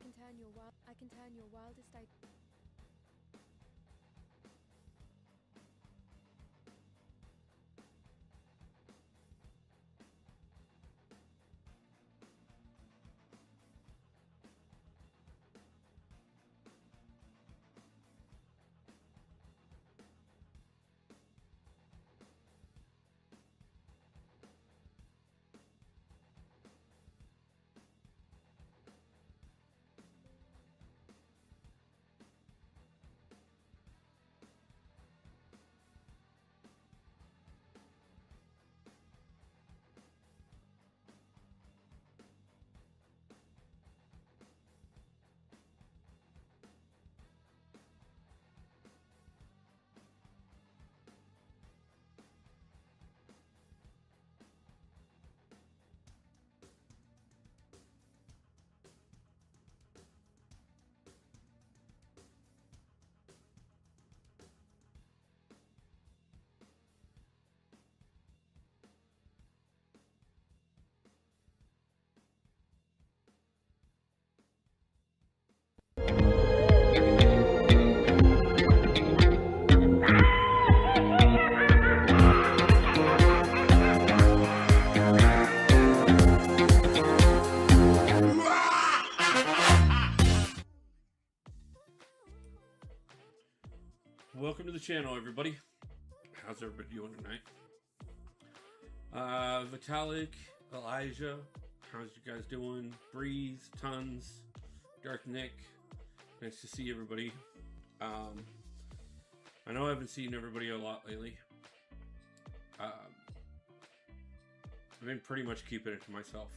I can turn your wildest ideas. Welcome to the channel, everybody. How's everybody doing tonight? Vitalik, Elijah, how's you guys doing? Breeze, Tons, Dark Nick, nice to see everybody. I know I haven't seen everybody a lot lately. I've been pretty much keeping it to myself.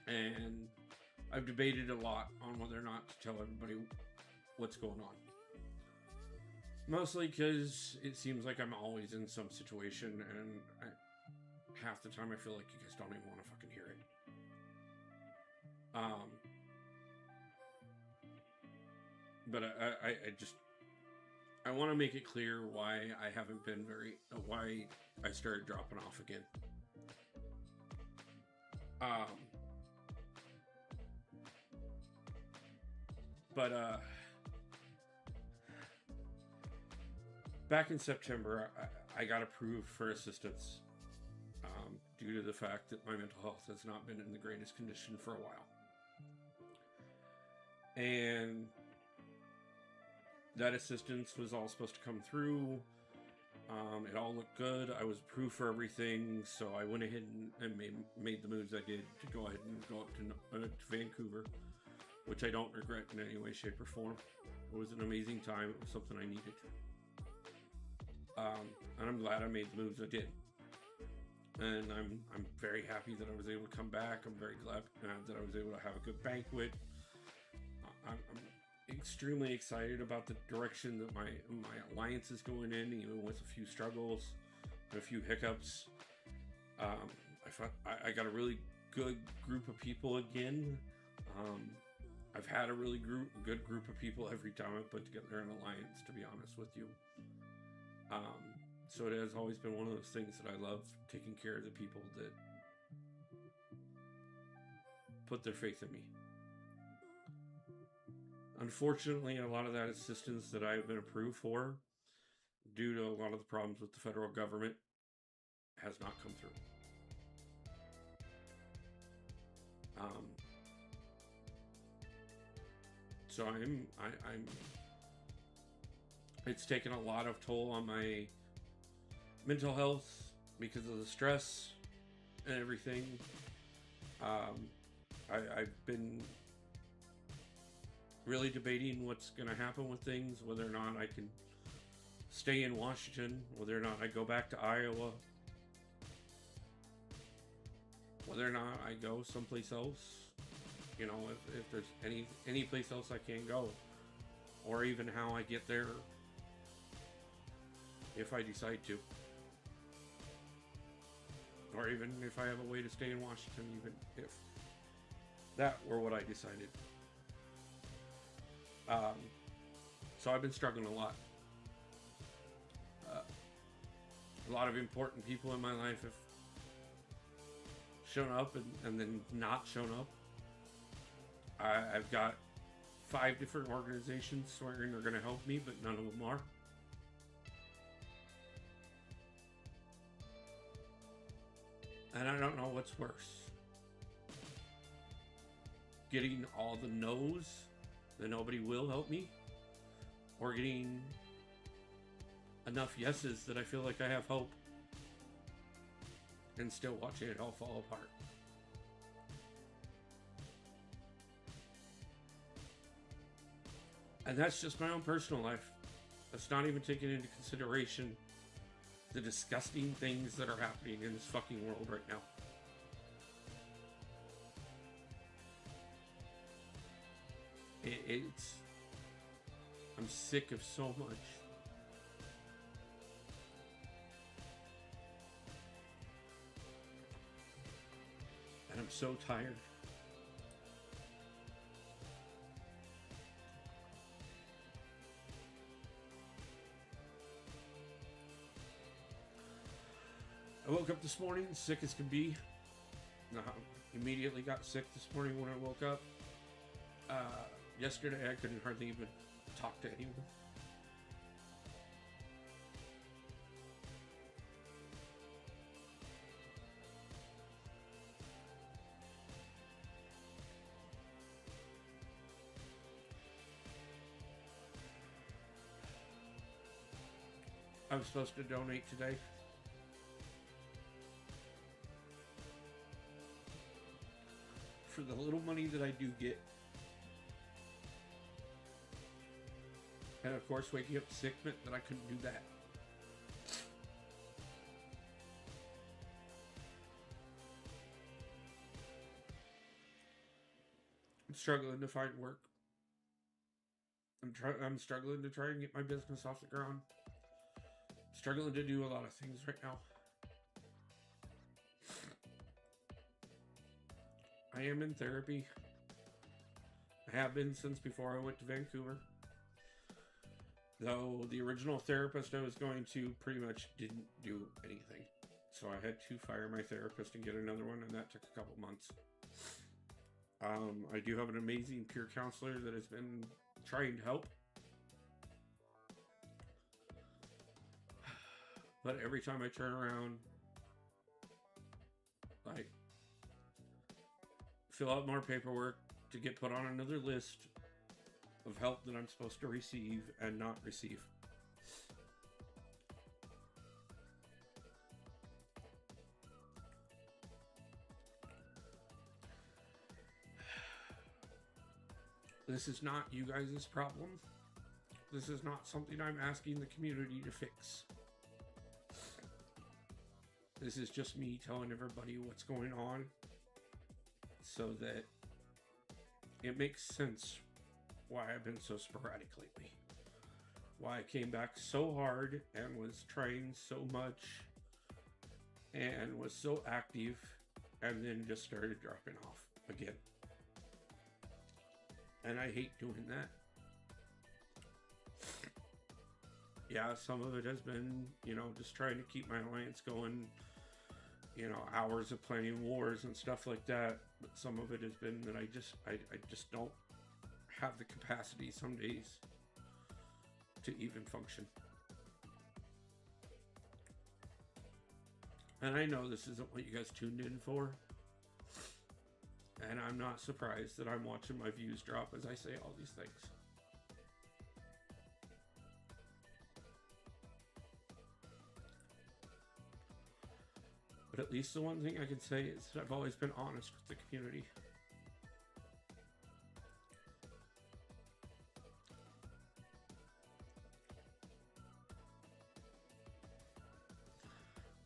And I've debated a lot on whether or not to tell everybody what's going on. Mostly because it seems like I'm always in some situation, and half the time I feel like you guys don't even want to fucking hear it. But I want to make it clear why I haven't been why I started dropping off again. Back in September, I got approved for assistance due to the fact that my mental health has not been in the greatest condition for a while. And that assistance was all supposed to come through. It all looked good. I was approved for everything, so I went ahead and made the moves I did to go ahead and go up to Vancouver, which I don't regret in any way, shape, or form. It was an amazing time. It was something I needed. And I'm glad I made the moves I did. And I'm very happy that I was able to come back. I'm very glad that I was able to have a good banquet. I'm extremely excited about the direction that my alliance is going in, even with a few struggles and a few hiccups. I got a really good group of people again. I've had a really good group of people every time I put together an alliance, to be honest with you. So it has always been one of those things that I love, taking care of the people that put their faith in me. Unfortunately, a lot of that assistance that I've been approved for, due to a lot of the problems with the federal government, has not come through. So it's taken a lot of toll on my mental health because of the stress and everything. I've been really debating what's going to happen with things, whether or not I can stay in Washington, whether or not I go back to Iowa, whether or not I go someplace else. You know, if there's any place else I can go, or even how I get there if I decide to, or even if I have a way to stay in Washington, even if that were what I decided. So I've been struggling a lot. A lot of important people in my life have shown up and then not shown up. I've got 5 different organizations swearing they're going to help me, but none of them are. And I don't know what's worse. Getting all the no's that nobody will help me, or getting enough yeses that I feel like I have hope, and still watching it all fall apart. And that's just my own personal life. That's not even taking into consideration the disgusting things that are happening in this fucking world right now. I'm sick of so much. And I'm so tired. I woke up this morning sick as can be. Immediately got sick this morning when I woke up. Yesterday I couldn't hardly even talk to anyone. I was supposed to donate today. For the little money that I do get. And of course, waking up sick meant that I couldn't do that. I'm struggling to find work. I'm struggling to try and get my business off the ground. I'm struggling to do a lot of things right now. I am in therapy. I have been since before I went to Vancouver. Though the original therapist I was going to pretty much didn't do anything. So I had to fire my therapist and get another one, and that took a couple months. I do have an amazing peer counselor that has been trying to help. But every time I turn around, like, fill out more paperwork to get put on another list of help that I'm supposed to receive and not receive. This is not you guys' problem. This is not something I'm asking the community to fix. This is just me telling everybody what's going on so that it makes sense why I've been so sporadic lately. Why I came back so hard and was trying so much and was so active and then just started dropping off again. And I hate doing that. Yeah, some of it has been, just trying to keep my alliance going, hours of playing wars and stuff like that. But some of it has been that I just don't have the capacity some days to even function. And I know this isn't what you guys tuned in for. And I'm not surprised that I'm watching my views drop as I say all these things. But at least the one thing I can say is that I've always been honest with the community.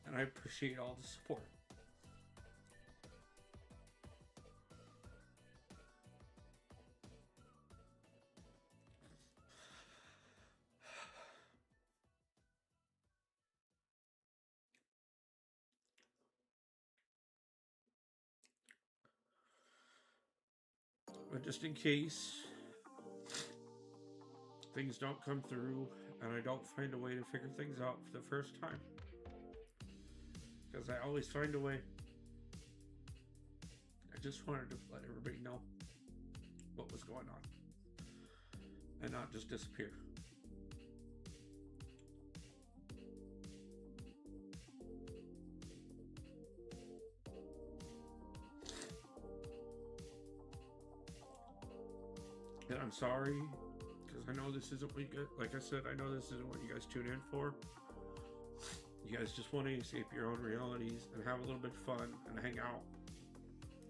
And I appreciate all the support. But just in case things don't come through and I don't find a way to figure things out for the first time, because I always find a way, I just wanted to let everybody know what was going on and not just disappear. And I'm sorry, because I know this isn't what you guys, like I said, I know this isn't what you guys tune in for. You guys just want to escape your own realities and have a little bit of fun and hang out.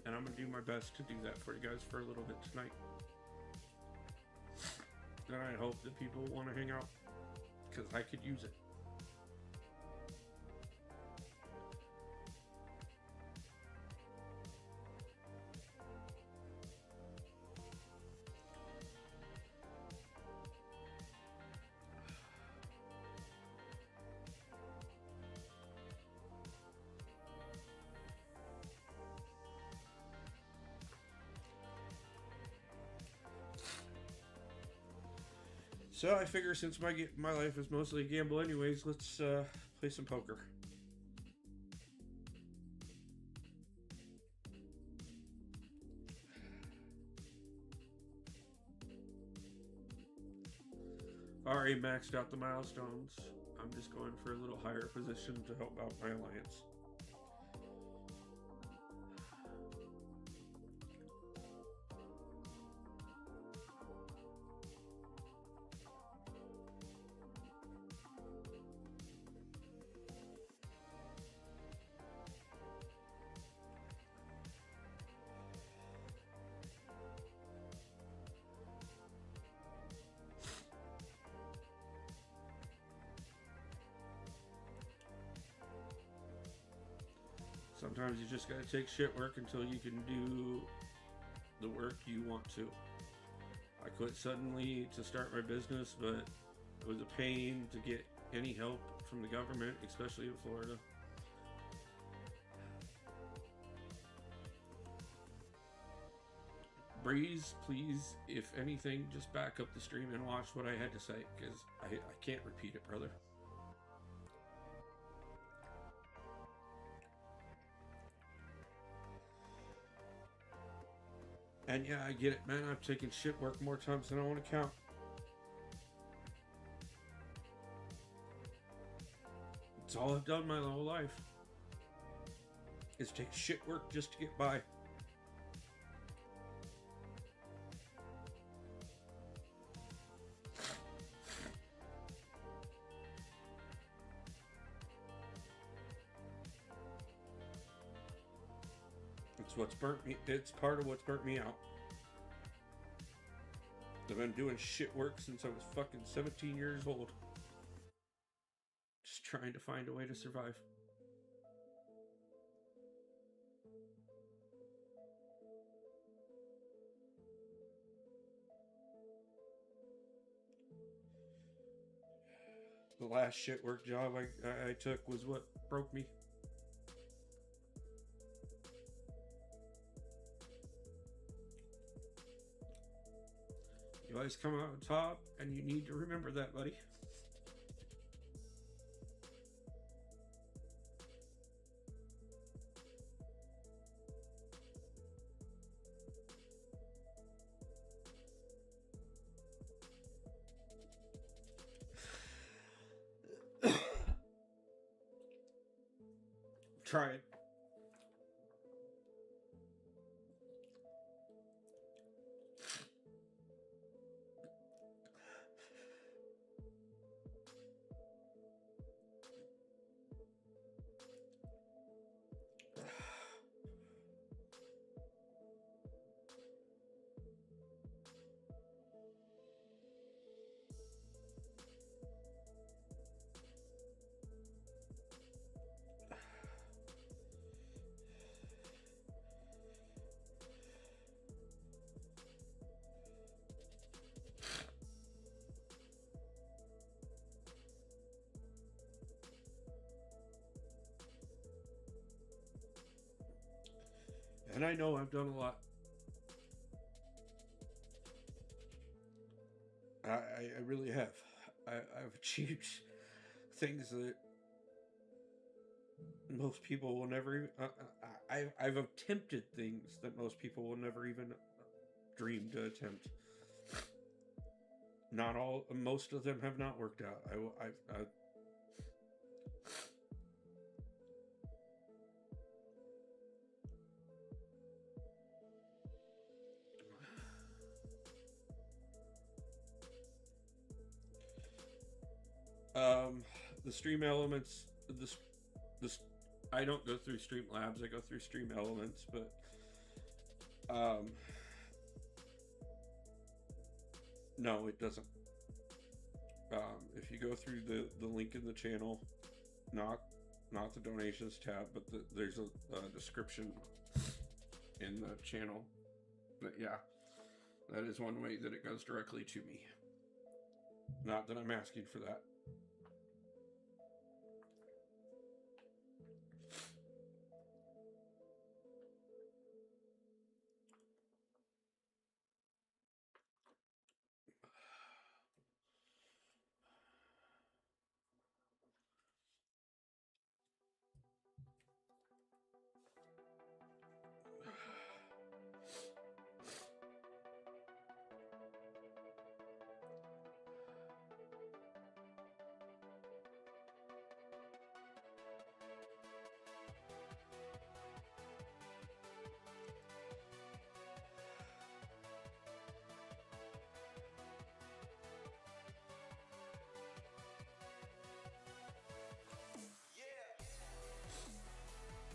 And I'm going to do my best to do that for you guys for a little bit tonight. And I hope that people want to hang out, because I could use it. So I figure since my life is mostly a gamble anyways, let's play some poker. Already maxed out the milestones. I'm just going for a little higher position to help out my alliance. Sometimes you just gotta take shit work until you can do the work you want to. I quit suddenly to start my business, but it was a pain to get any help from the government, especially in Florida. Breeze, please, if anything, just back up the stream and watch what I had to say, because I can't repeat it, brother. And yeah, I get it, man. I've taken shit work more times than I want to count. It's all I've done my whole life. Is take shit work just to get by. What's burnt me, it's part of what's burnt me out. I've been doing shit work since I was fucking 17 years old. Just trying to find a way to survive. The last shit work job I took was what broke me. You always come out on top, and you need to remember that, buddy. Try it. And I know I've done a lot. I really have. I've achieved things that most people will never even... I've attempted things that most people will never even dreamed to attempt. Most of them have not worked out. The stream elements, this I don't go through Streamlabs, I go through Stream Elements, but no, it doesn't. If you go through the link in the channel, not the donations tab, but there's a description in the channel. But yeah, that is one way that it goes directly to me. Not that I'm asking for that.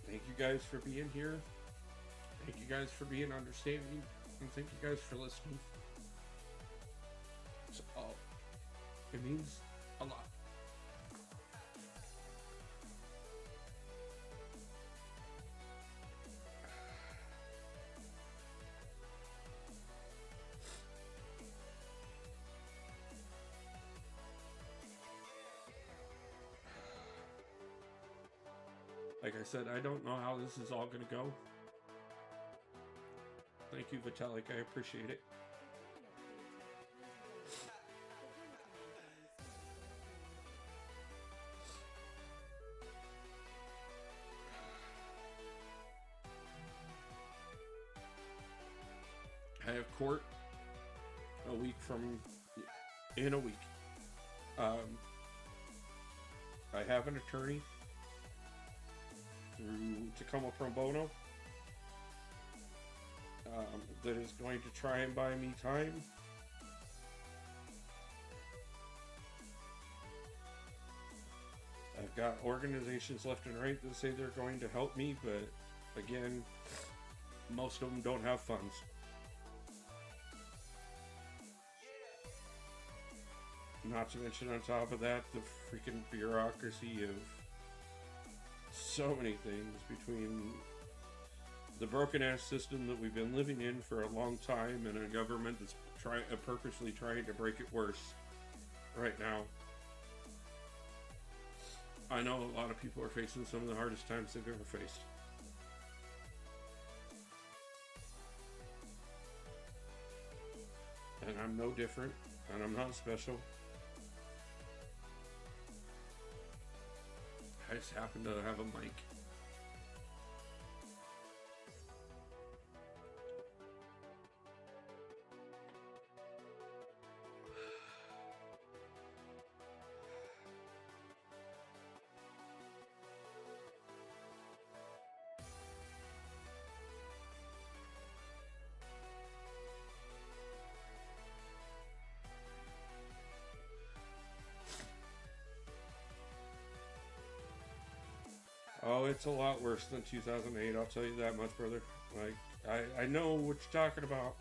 Thank you guys for being here. Thank you guys for being understanding. And thank you guys for listening. It means a lot. Like I said, I don't know how this is all going to go. Thank you, Vitalik. I appreciate it. I have court in a week. I have an attorney through Tacoma Pro Bono that is going to try and buy me time. I've got organizations left and right that say they're going to help me, but again, most of them don't have funds. Not to mention on top of that, the freaking bureaucracy of so many things, between the broken ass system that we've been living in for a long time and a government that's purposely trying to break it worse right now. I know a lot of people are facing some of the hardest times they've ever faced. And I'm no different, and I'm not special. I just happen to have a mic. Oh, it's a lot worse than 2008, I'll tell you that much, brother. Like, I know what you're talking about.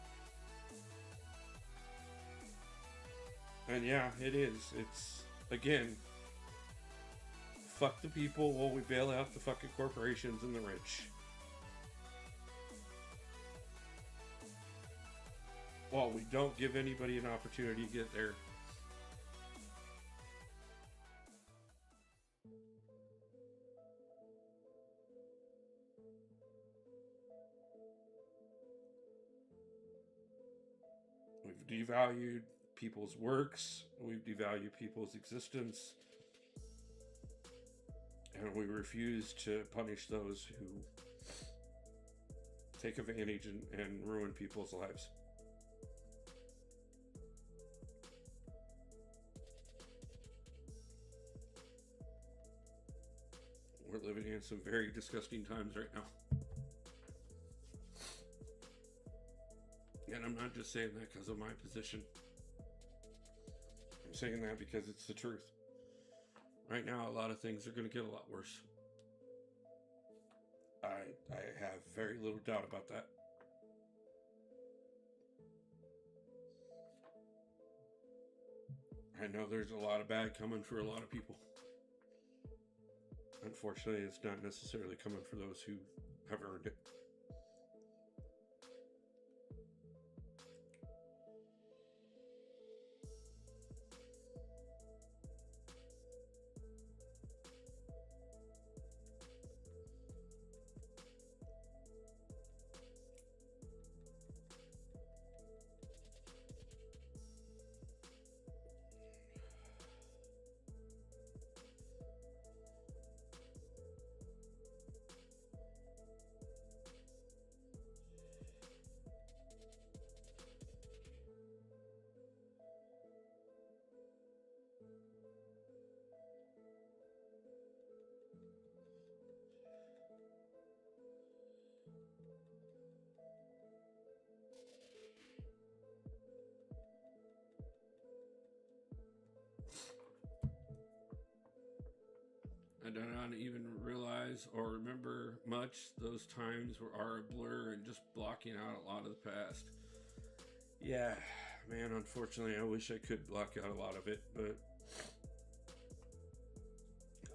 And yeah, it is. It's, again, fuck the people while we bail out the fucking corporations and the rich. While we don't give anybody an opportunity to get there. We've devalued people's works, we've devalued people's existence, and we refuse to punish those who take advantage and ruin people's lives. we're living in some very disgusting times right now. And I'm not just saying that because of my position. I'm saying that because it's the truth. Right now, a lot of things are going to get a lot worse. I have very little doubt about that. I know there's a lot of bad coming for a lot of people. Unfortunately, it's not necessarily coming for those who have earned it. I do not even realize or remember much. Those times are a blur and just blocking out a lot of the past. Yeah, man, unfortunately, I wish I could block out a lot of it, but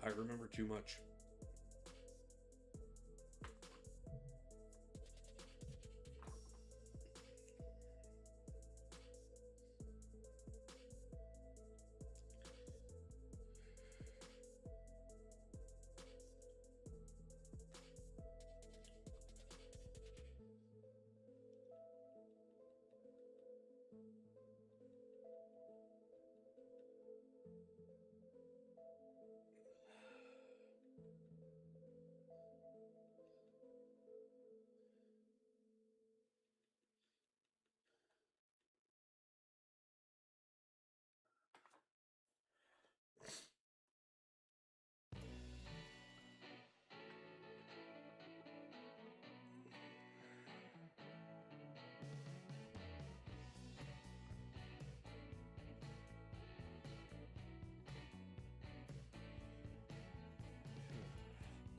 I remember too much.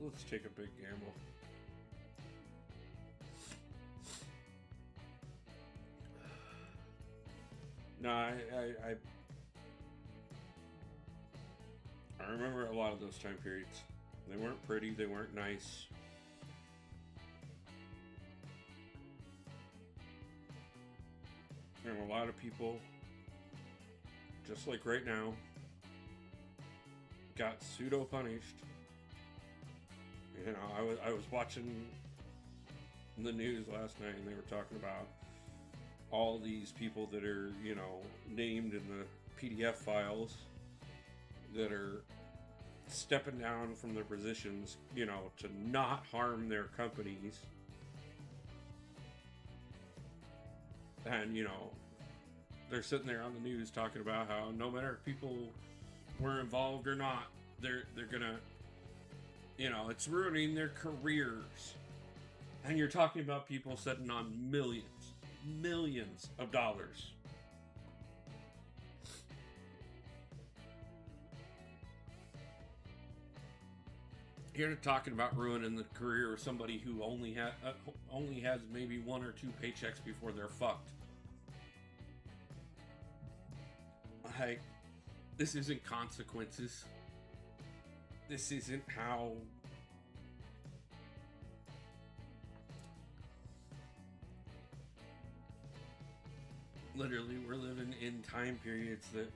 Let's take a big gamble. No, I remember a lot of those time periods. They weren't pretty, they weren't nice. And a lot of people, just like right now, got pseudo punished. You know, I was watching the news last night and they were talking about all these people that are, you know, named in the PDF files that are stepping down from their positions, you know, to not harm their companies. And, you know, they're sitting there on the news talking about how no matter if people were involved or not, they're gonna, you know, it's ruining their careers. And you're talking about people sitting on millions of dollars. You're talking about ruining the career of somebody who only has maybe 1 or 2 paychecks before they're fucked. Like, this isn't consequences. This isn't how literally we're living in time periods that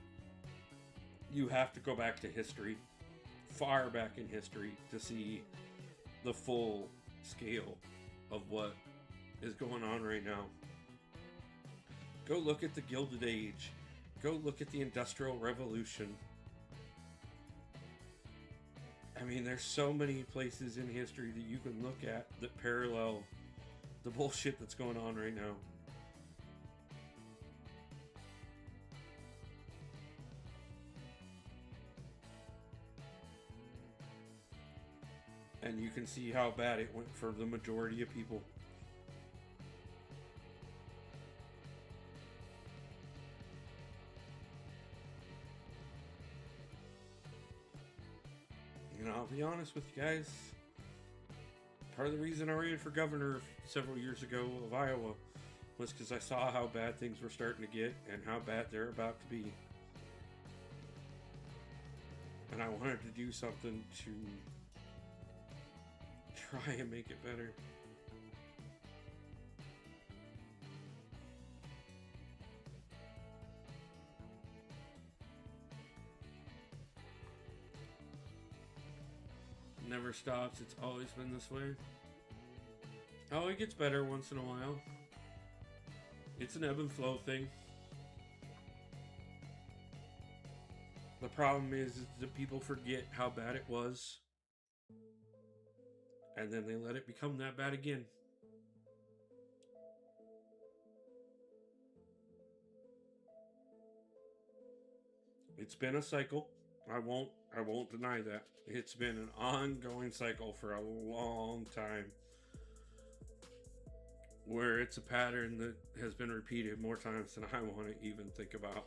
you have to go back to history, far back in history, to see the full scale of what is going on right now. Go look at the Gilded Age. Go look at the Industrial Revolution. I mean, there's so many places in history that you can look at that parallel the bullshit that's going on right now. And you can see how bad it went for the majority of people. And I'll be honest with you guys, part of the reason I ran for governor several years ago of Iowa was because I saw how bad things were starting to get and how bad they're about to be. And I wanted to do something to try and make it better. Never stops. It's always been this way. Oh, it gets better once in a while. It's an ebb and flow thing. The problem is that people forget how bad it was. And then they let it become that bad again. It's been a cycle. I won't deny that. It's been an ongoing cycle for a long time, where it's a pattern that has been repeated more times than I want to even think about.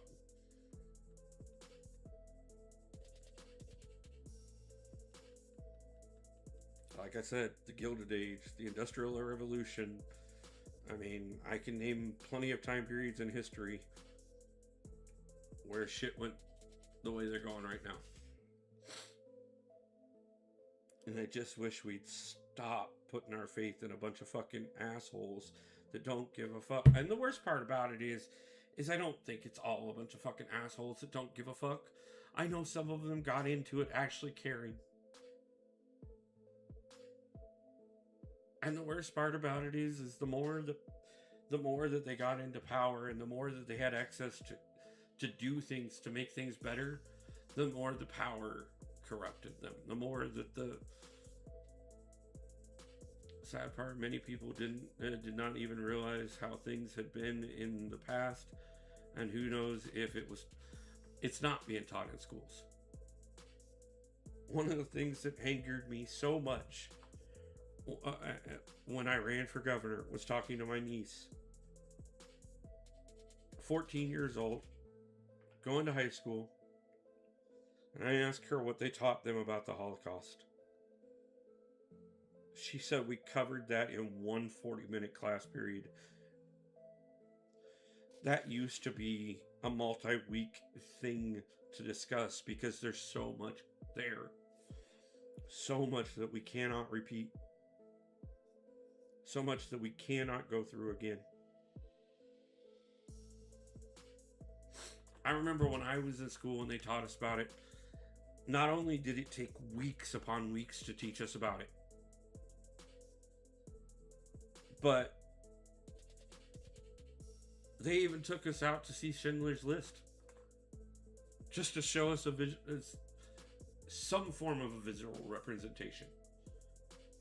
Like I said, the Gilded Age, the Industrial Revolution. I mean, I can name plenty of time periods in history where shit went the way they're going right now. And I just wish we'd stop putting our faith in a bunch of fucking assholes that don't give a fuck. And the worst part about it is I don't think it's all a bunch of fucking assholes that don't give a fuck. I know some of them got into it actually caring. And the worst part about it is the more that they got into power and the more that they had access to do things, to make things better, the more the power corrupted them. The more that the sad part, many people did not even realize how things had been in the past, and who knows if it's not being taught in schools. One of the things that angered me so much when I ran for governor was talking to my niece, 14 years old, going to high school, and I asked her what they taught them about the Holocaust. She said we covered that in one 40-minute class period. That used to be a multi-week thing to discuss because there's so much there. So much that we cannot repeat. So much that we cannot go through again. I remember when I was in school and they taught us about it, not only did it take weeks upon weeks to teach us about it, but they even took us out to see Schindler's List, just to show us some form of a visual representation.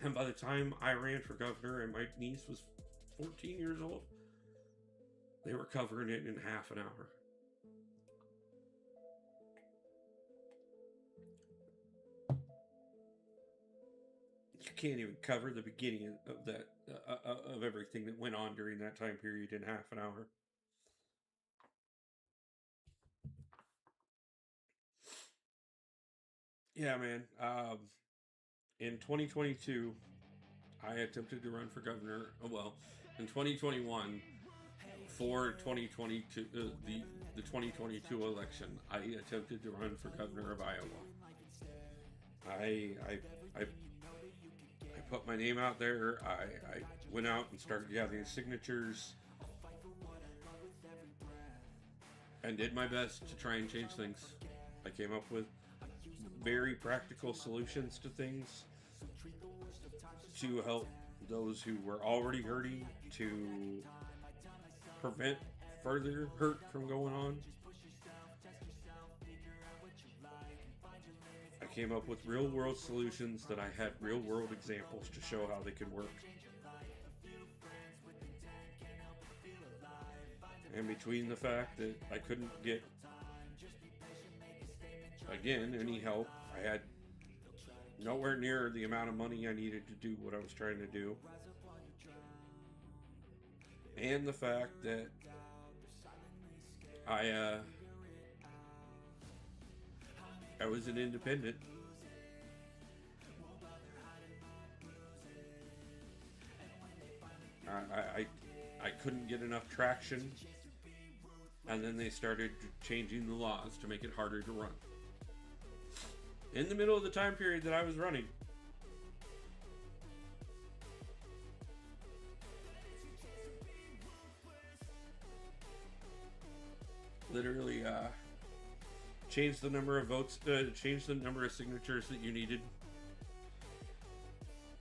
And by the time I ran for governor and my niece was 14 years old, they were covering it in half an hour. You can't even cover the beginning of that of everything that went on during that time period in half an hour. Yeah, man. In 2022, I attempted to run for governor. Well, in 2021, for 2022, the 2022 election, I attempted to run for governor of Iowa. I put my name out there. I went out and started gathering signatures and did my best to try and change things. I came up with very practical solutions to things to help those who were already hurting, to prevent further hurt from going on. I came up with real world solutions that I had real world examples to show how they could work. And between the fact that I couldn't get, again, any help, I had nowhere near the amount of money I needed to do what I was trying to do. And the fact that I was an independent. I couldn't get enough traction, and then they started changing the laws to make it harder to run. In the middle of the time period that I was running, literally changed the number of votes, changed the number of signatures that you needed,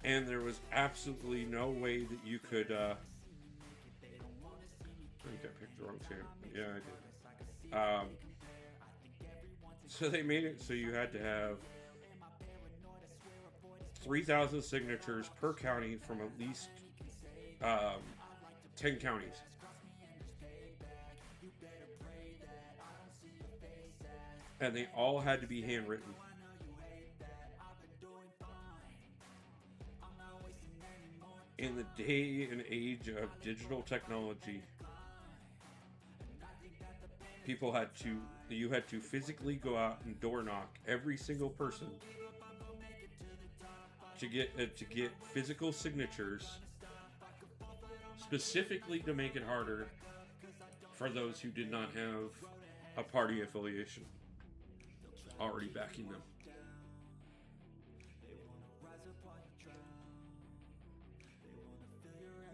and there was absolutely no way that you could. I think I picked the wrong champ. Yeah, I did. So they made it so you had to have 3,000 signatures per county from at least 10 counties. And they all had to be handwritten. In the day and age of digital technology, you had to physically go out and door knock every single person to get physical signatures, specifically to make it harder for those who did not have a party affiliation already backing them.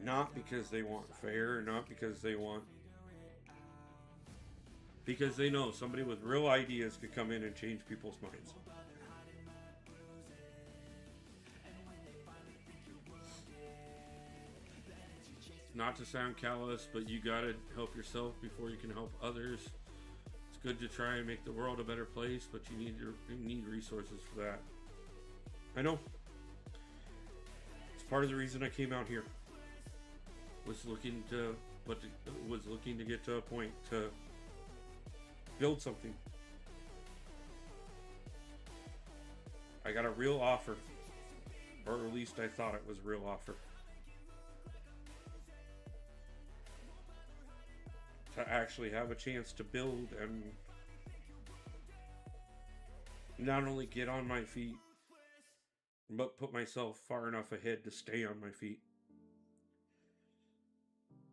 Not because they want fair, not because they want... Because they know somebody with real ideas could come in and change people's minds. Not to sound callous, but you gotta help yourself before you can help others. It's good to try and make the world a better place, but you need resources for that. I know. It's part of the reason I came out here. Was looking to get to a point to build something. I got a real offer, or at least I thought it was a real offer, to actually have a chance to build and not only get on my feet, but put myself far enough ahead to stay on my feet.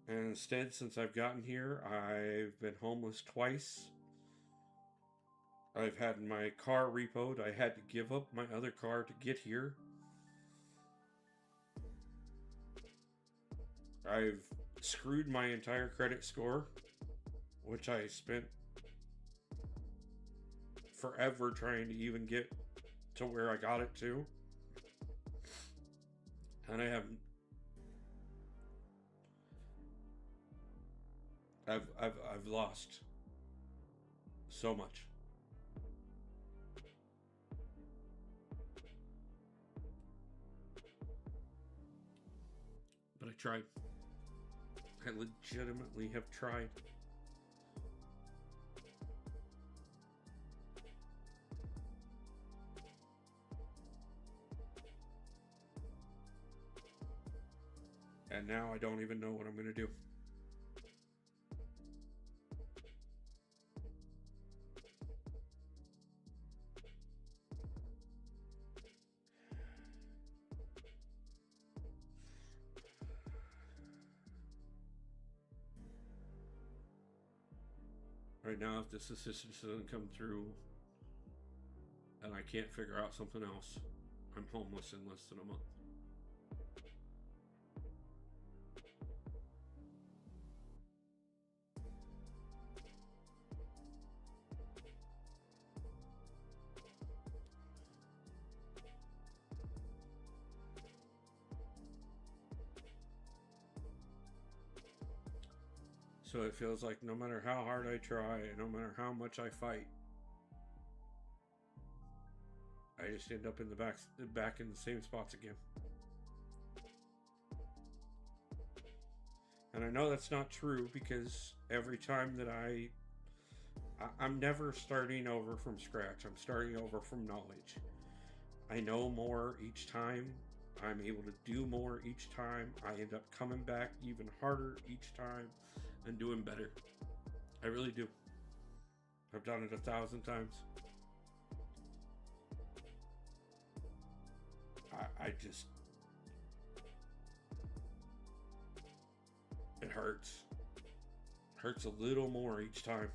And instead, since I've gotten here, I've been homeless twice. I've had my car repoed. I had to give up my other car to get here. I've screwed my entire credit score, which I spent forever trying to even get to where I got it to. And I've lost so much. But I tried. I legitimately have tried. And now I don't even know what I'm going to do. Right now, if this assistance doesn't come through and I can't figure out something else, I'm homeless in less than a month. So it feels like no matter how hard I try, no matter how much I fight, I just end up in back in the same spots again. And I know that's not true, because every time that I'm never starting over from scratch. I'm starting over from knowledge. I know more each time. I'm able to do more each time. I end up coming back even harder each time and doing better. I really do. I've done it 1,000 times. I just, it hurts. Hurts a little more each time.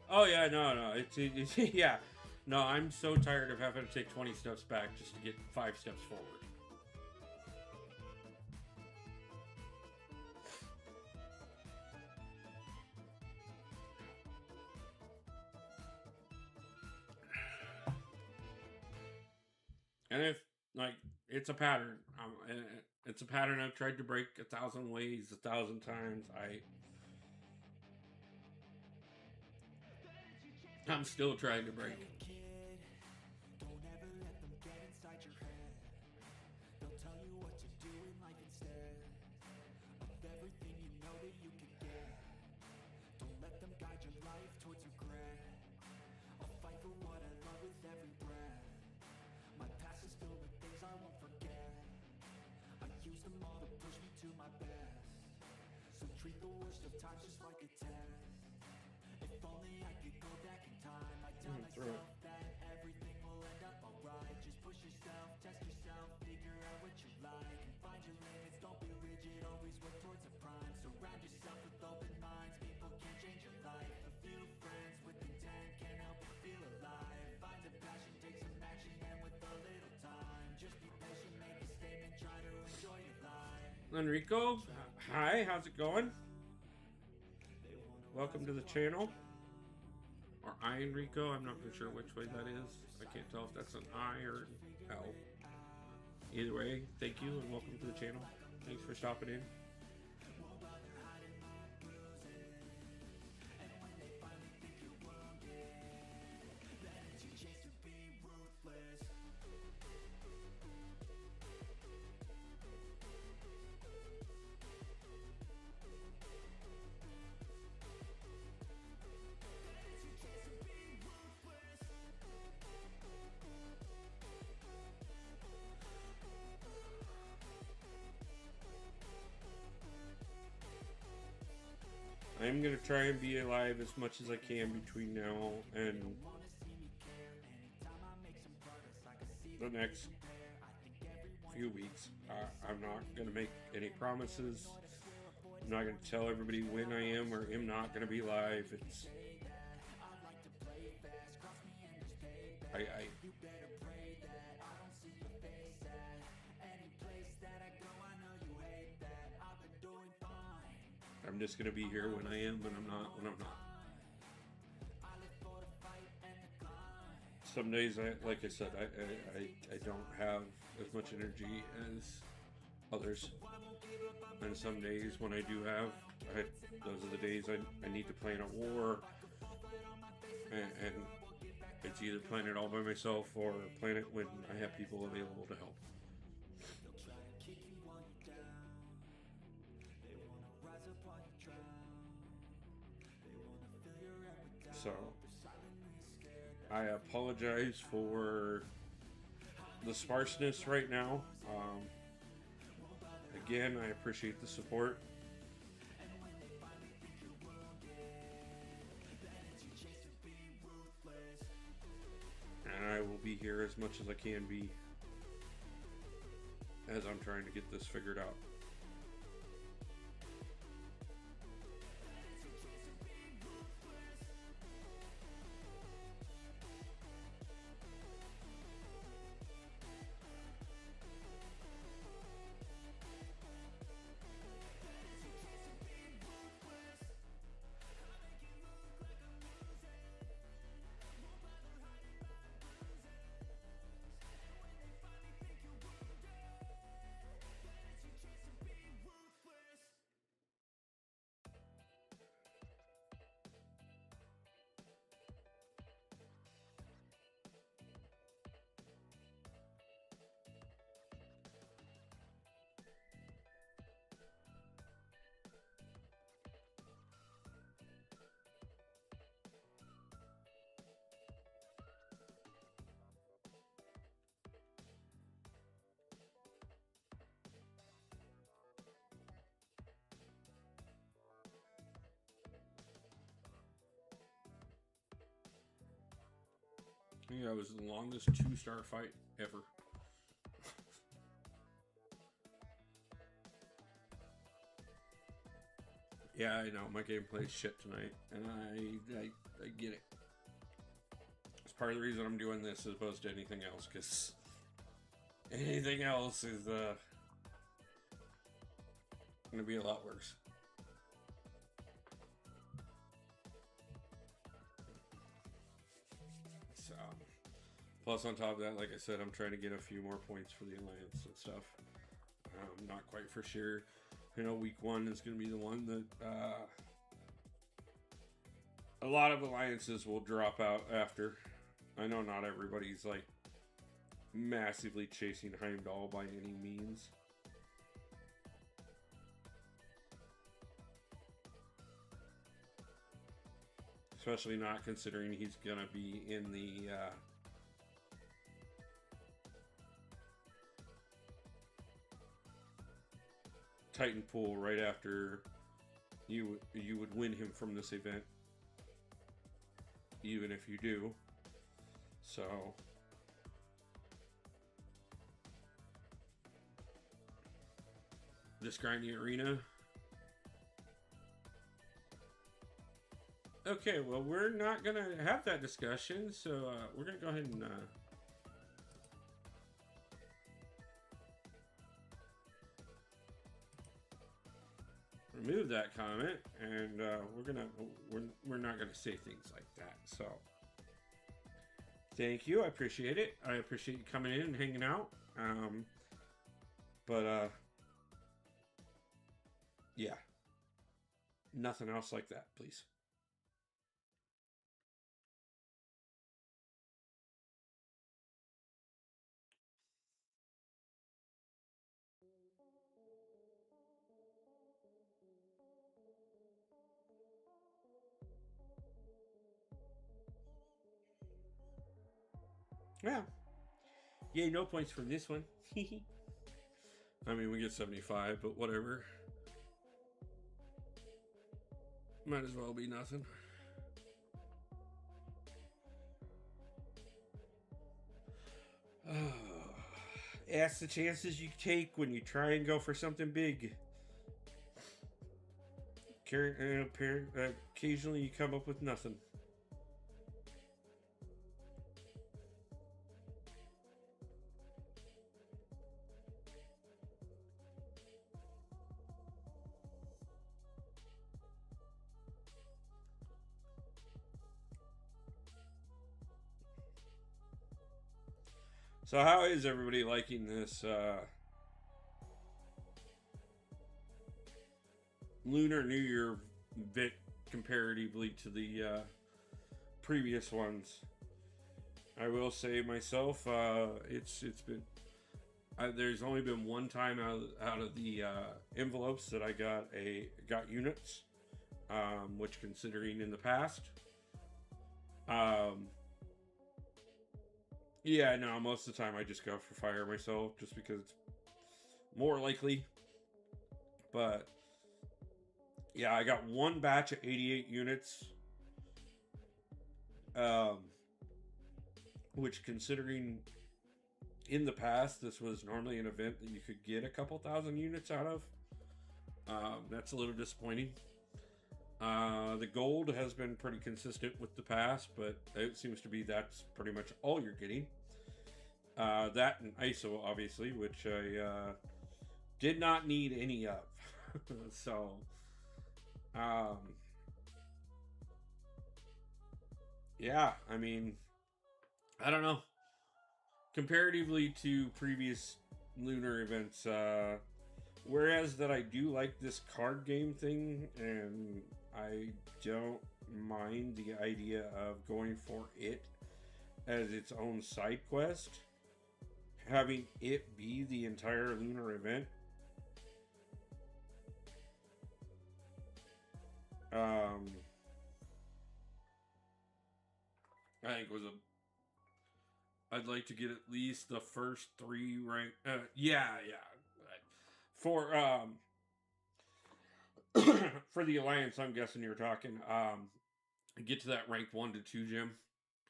Oh yeah, no, it's yeah, no. I'm so tired of having to take 20 steps back just to get 5 steps forward. And if like it's a pattern, it's a pattern I've tried to break 1,000 ways, 1,000 times. I'm still trying to break. Enrico, hi, how's it going? Welcome to the channel. Or I Enrico, I'm not sure which way that is. I can't tell if that's an I or an L. Either way, thank you and welcome to the channel. Thanks for stopping in. I'm gonna try and be alive as much as I can between now and the next few weeks. I'm not gonna make any promises. I'm not gonna tell everybody when I am or am not gonna be live. It's I'm just gonna be here when I am, but I'm not when I'm not. Some days, like I said, I don't have as much energy as others. And some days when I do have, those are the days I need to plan a war, and it's either plan it all by myself or plan it when I have people available to help. So, I apologize for the sparseness right now. Again, I appreciate the support. And I will be here as much as I can be as I'm trying to get this figured out. Yeah, it was the longest 2-star fight ever. Yeah, I know, my gameplay is shit tonight, and I get it. It's part of the reason I'm doing this as opposed to anything else, because anything else is going to be a lot worse. So, plus on top of that, like I said, I'm trying to get a few more points for the Alliance and stuff. I'm not quite for sure. You know, week 1 is going to be the one that a lot of alliances will drop out after. I know not everybody's like massively chasing Heimdall by any means. Especially not considering he's going to be in the Titan pool right after you would win him from this event, even if you do. So just grind the arena. Okay, well, we're not gonna have that discussion, so we're gonna go ahead and remove that comment, and we're not gonna say things like that. So thank you, I appreciate it. I appreciate you coming in and hanging out. But yeah, nothing else like that, please. Yeah. Yay, no points for this one. I mean, we get 75, but whatever. Might as well be nothing. Ask the chances you take when you try and go for something big. Occasionally you come up with nothing. So how is everybody liking this Lunar New Year bit comparatively to the previous ones. I will say myself, it's been there's only been one time out of the envelopes that I got units, which considering in the past, yeah, no, most of the time I just go for fire myself, just because it's more likely. But yeah, I got one batch of 88 units, which considering in the past this was normally an event that you could get a couple thousand units out of. That's a little disappointing. The gold has been pretty consistent with the past, but it seems to be that's pretty much all you're getting. That and ISO, obviously, which I did not need any of. So, yeah, I mean, I don't know. Comparatively to previous lunar events, whereas that I do like this card game thing, and I don't mind the idea of going for it as its own side quest, having it be the entire lunar event. I think was I'd like to get at least the first 3 rank. Yeah. For for the alliance, I'm guessing you're talking. Get to that rank 1 to 2 gym.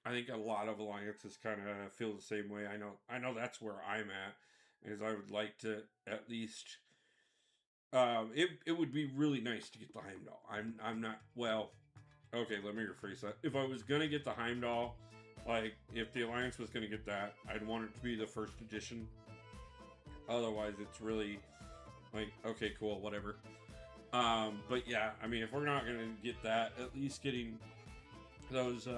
I think a lot of alliances kind of feel the same way. I know that's where I'm at. Is I would like to at least. It would be really nice to get the Heimdall. I'm not well. Okay, let me rephrase that. If I was gonna get the Heimdall, like if the Alliance was gonna get that, I'd want it to be the first edition. Otherwise, it's really like okay, cool, whatever. But yeah, I mean, if we're not gonna get that, at least getting those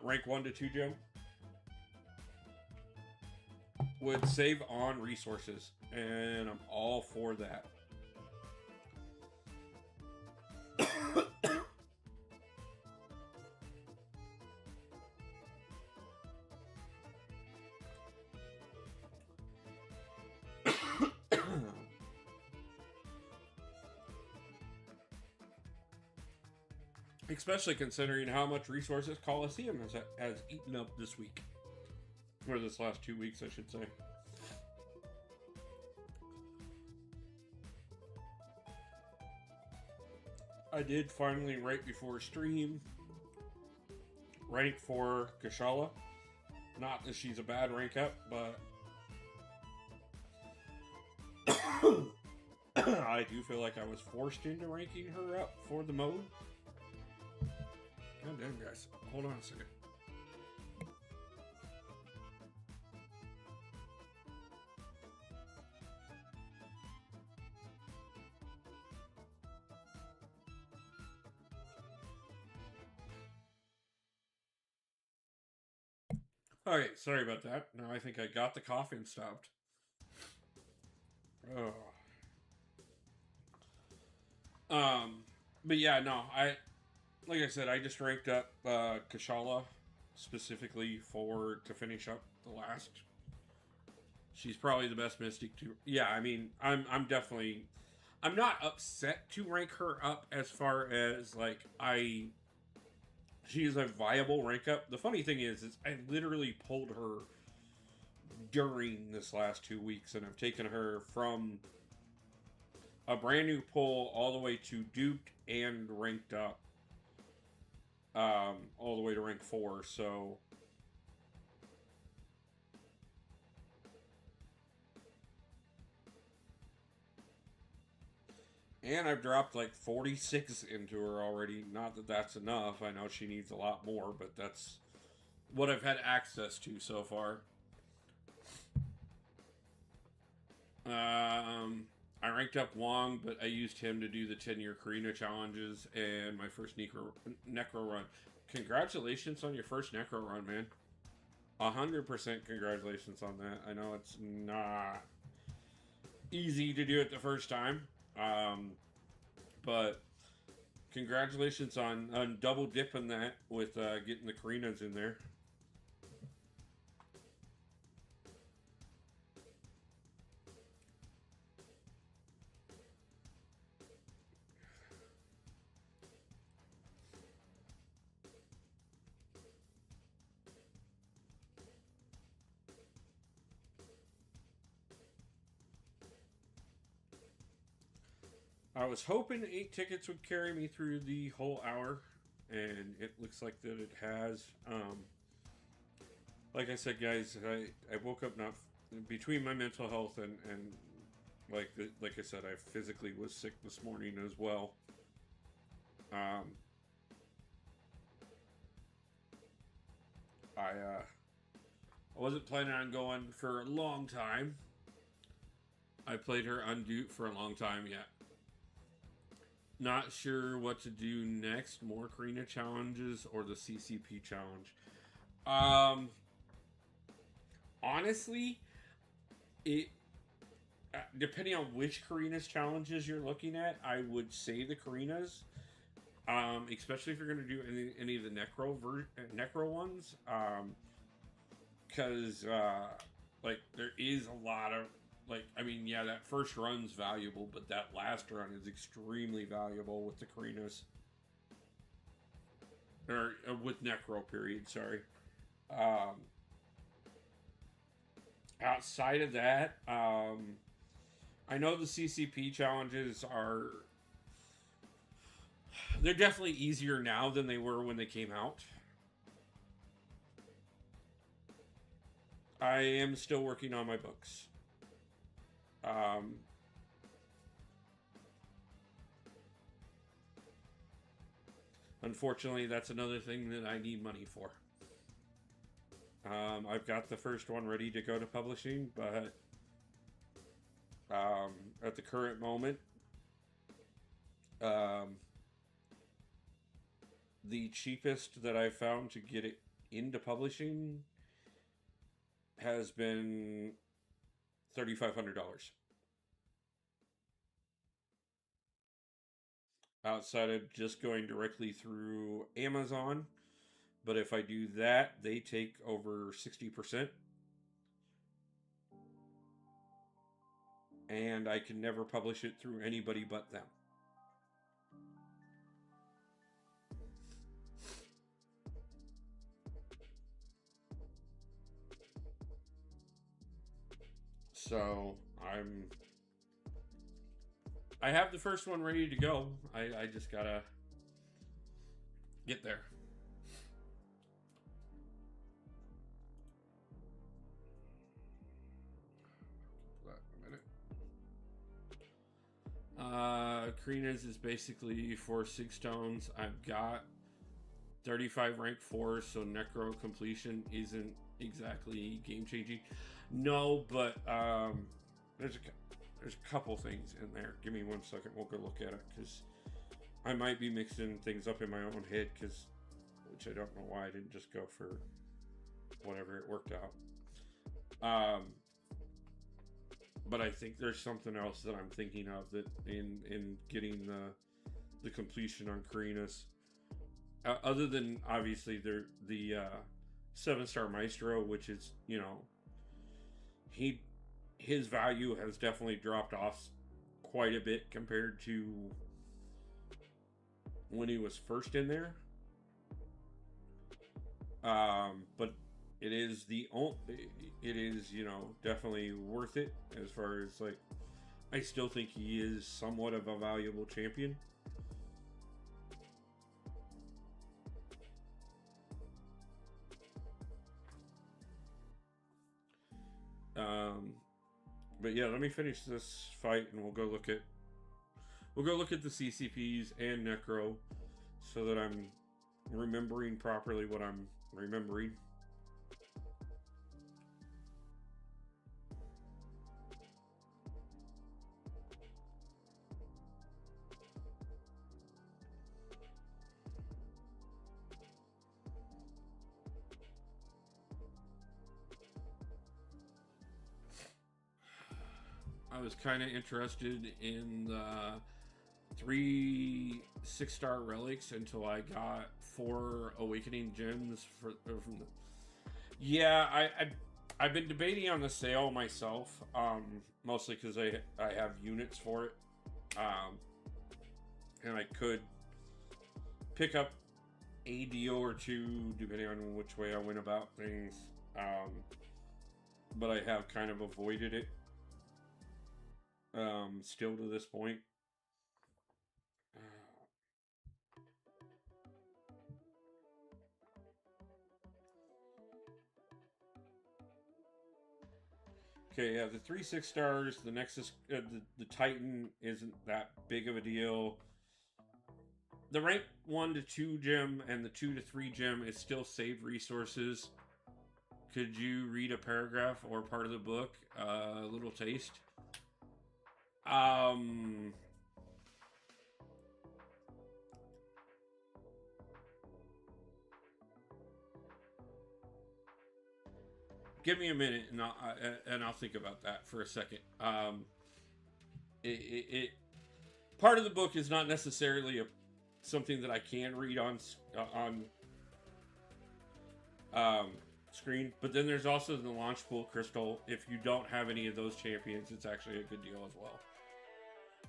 rank 1 to 2 gem would save on resources, and I'm all for that. Especially considering how much resources Coliseum has eaten up this week. Or this last 2 weeks, I should say. I did finally, right before stream, rank for Kashala. Not that she's a bad rank up, but I do feel like I was forced into ranking her up for the mode. God damn, guys. Hold on a second. Okay, sorry about that. Now I think I got the coughing stopped. Oh. But yeah, no, like I said, I just ranked up Kashala specifically to finish up the last. She's probably the best Mystic to. Yeah, I mean, I'm not upset to rank her up as far as like she is a viable rank up. The funny thing is I literally pulled her during this last 2 weeks, and I've taken her from a brand new pull all the way to duped and ranked up. All the way to rank 4, so and I've dropped like 46 into her already. Not that that's enough. I know she needs a lot more, but that's what I've had access to so far. I ranked up Wong, but I used him to do the 10-year Karina challenges and my first Necro run. Congratulations on your first Necro run, man. 100% congratulations on that. I know it's not easy to do it the first time. But congratulations on double dipping that with getting the Karinas in there. I was hoping 8 tickets would carry me through the whole hour, and it looks like that it has. Like I said, guys, I woke up not between my mental health and like I said, I physically was sick this morning as well. Um, I wasn't planning on going for a long time. I played her undue for a long time yet. Not sure what to do next. More Karina challenges or the CCP challenge. Honestly, it depending on which Karina's challenges you're looking at, I would say the Karinas. Especially if you're going to do any of the necro ones. Because like there is a lot of I mean, yeah, that first run's valuable, but that last run is extremely valuable with the Karinas. Or with Necro, period, sorry. Outside of that, I know the CCP challenges are... They're definitely easier now than they were when they came out. I am still working on my books. Unfortunately, that's another thing that I need money for. I've got the first one ready to go to publishing, but at the current moment, the cheapest that I found to get it into publishing has been $3,500. Outside of just going directly through Amazon. But if I do that, they take over 60%. And I can never publish it through anybody but them. So I have the first one ready to go. I just gotta get there. Karina's is basically 4 6 stones. I've got 35 rank 4, so Necro completion isn't exactly game changing. No, but there's a couple things in there. Give me 1 second. We'll go look at it because I might be mixing things up in my own head which I don't know why I didn't just go for whatever it worked out. But I think there's something else that I'm thinking of that in getting the completion on Karina's. Other than obviously the 7-star Maestro, which is, you know, his value has definitely dropped off quite a bit compared to when he was first in there. But it is you know, definitely worth it as far as I still think he is somewhat of a valuable champion. But yeah, let me finish this fight and we'll go look at the CCPs and Necro so that I'm remembering properly what I'm remembering. I was kind of interested in the 3 6-star relics until I got 4 awakening gems from the. Yeah, I've been debating on the sale myself, mostly because I have units for it, and I could pick up a deal or two depending on which way I went about things, but I have kind of avoided it still to this point. Okay, yeah, the 3 6-stars, the Nexus, the Titan isn't that big of a deal. The rank 1 to 2 gem and the 2 to 3 gem is still save resources. Could you read a paragraph or part of the book? A little taste. Give me a minute, and I'll think about that for a second. Part of the book is not necessarily something that I can read on screen, but then there's also the launch pool crystal. If you don't have any of those champions, it's actually a good deal as well.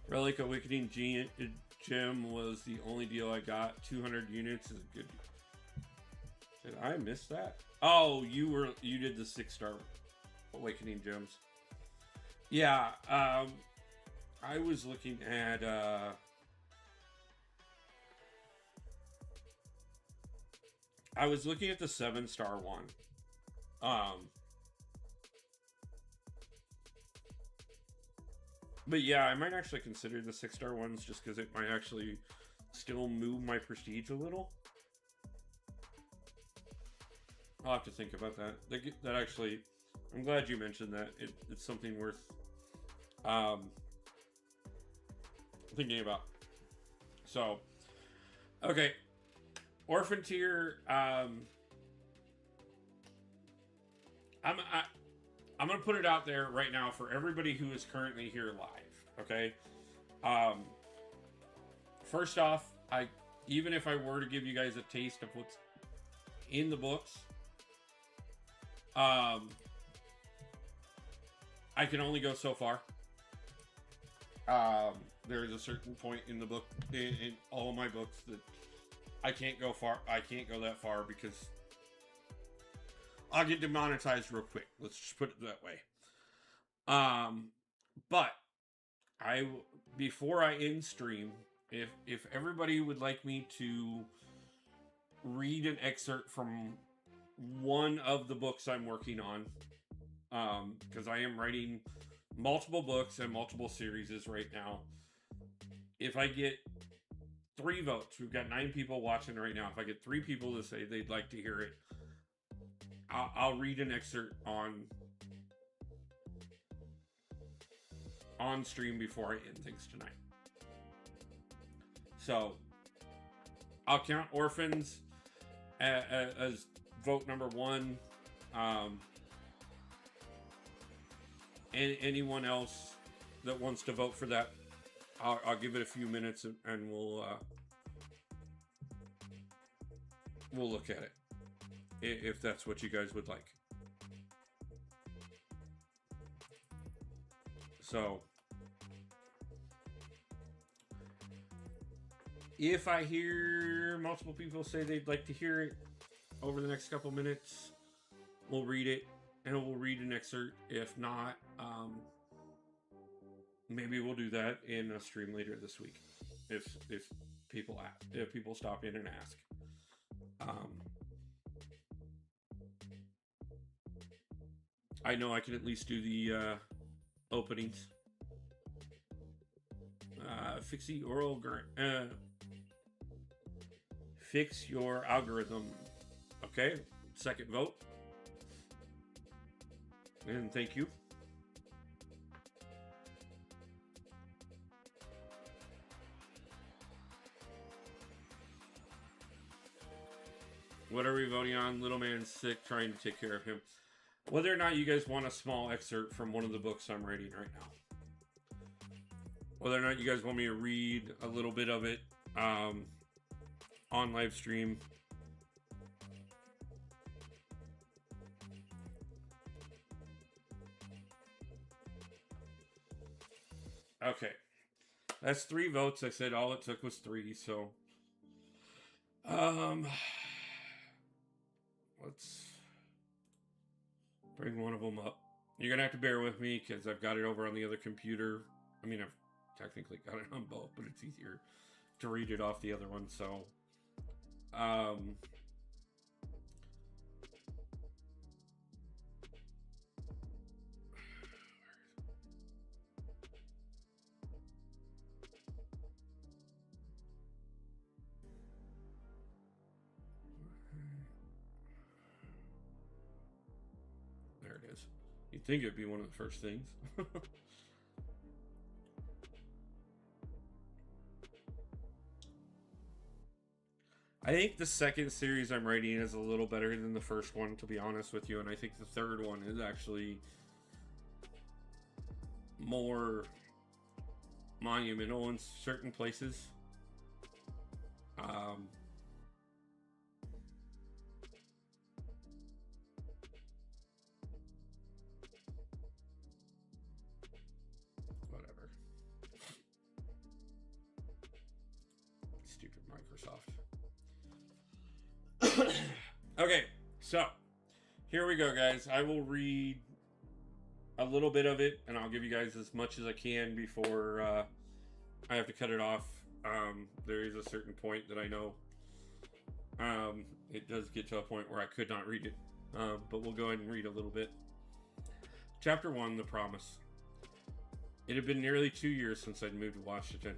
Relic Awakening Gem was the only deal I got. 200 units is a good. Did I miss that? Oh, you did the 6-star Awakening gems. Yeah, I was looking at the 7-star one. But yeah, I might actually consider the 6-star ones just because it might actually still move my prestige a little. I'll have to think about that. That actually, I'm glad you mentioned that. It's something worth thinking about. So, okay, Orphan tier. I'm gonna put it out there right now for everybody who is currently here live. Okay. First off, even if I were to give you guys a taste of what's in the books, I can only go so far. There is a certain point in the book, in all of my books, that I can't go far. I can't go that far because I'll get demonetized real quick. Let's just put it that way. But before I end stream, if everybody would like me to read an excerpt from one of the books I'm working on, because I am writing multiple books and multiple series right now. If I get 3 votes, we've got 9 people watching right now. If I get 3 people to say they'd like to hear it, I'll read an excerpt on stream before I end things tonight. So I'll count Orphans as vote number 1. And anyone else that wants to vote for that, I'll give it a few minutes and we'll look at it if that's what you guys would like. So if I hear multiple people say they'd like to hear it over the next couple minutes, we'll read it and we'll read an excerpt. If not, maybe we'll do that in a stream later this week if people stop in and ask. I know I can at least do the openings. Fix your algorithm. Okay, second vote. And thank you. What are we voting on? Little man's sick, trying to take care of him. Whether or not you guys want a small excerpt from one of the books I'm reading right now. whether or not you guys want me to read a little bit of it on live stream. Okay. That's 3 votes. I said all it took was 3, so let's bring one of them up. You're gonna have to bear with me because I've got it over on the other computer. I mean, I've technically got it on both, but it's easier to read it off the other one. So, there it is. You'd think it'd be one of the first things. I think the second series I'm writing is a little better than the first one, to be honest with you, and I think the third one is actually more monumental in certain places. Whatever. Stupid Microsoft. Okay, so here we go, guys. I will read a little bit of it, and I'll give you guys as much as I can before I have to cut it off. There is a certain point that I know it does get to a point where I could not read it, but we'll go ahead and read a little bit. Chapter 1, The Promise. It had been nearly 2 years since I'd moved to Washington,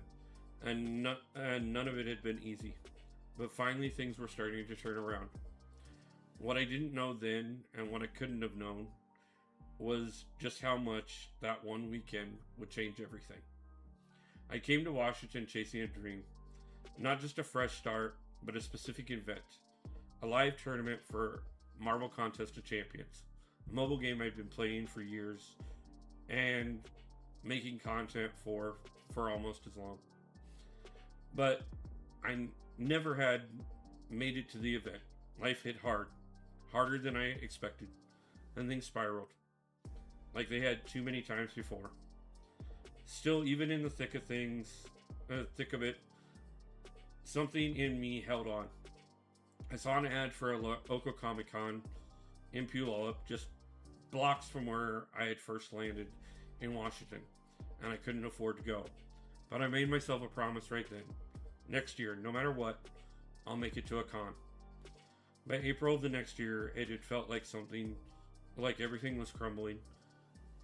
and none of it had been easy, but finally things were starting to turn around. What I didn't know then, and what I couldn't have known, was just how much that one weekend would change everything. I came to Washington chasing a dream, not just a fresh start, but a specific event, a live tournament for Marvel Contest of Champions, a mobile game I'd been playing for years and making content for almost as long. But I never had made it to the event. Life hit hard, harder than I expected, and things spiraled like they had too many times before. Still, even in the thick of it, something in me held on. I saw an ad for a local Comic Con in Puyallup, just blocks from where I had first landed in Washington, and I couldn't afford to go. But I made myself a promise right then. Next year, no matter what, I'll make it to a con. By April of the next year, it had felt like everything was crumbling,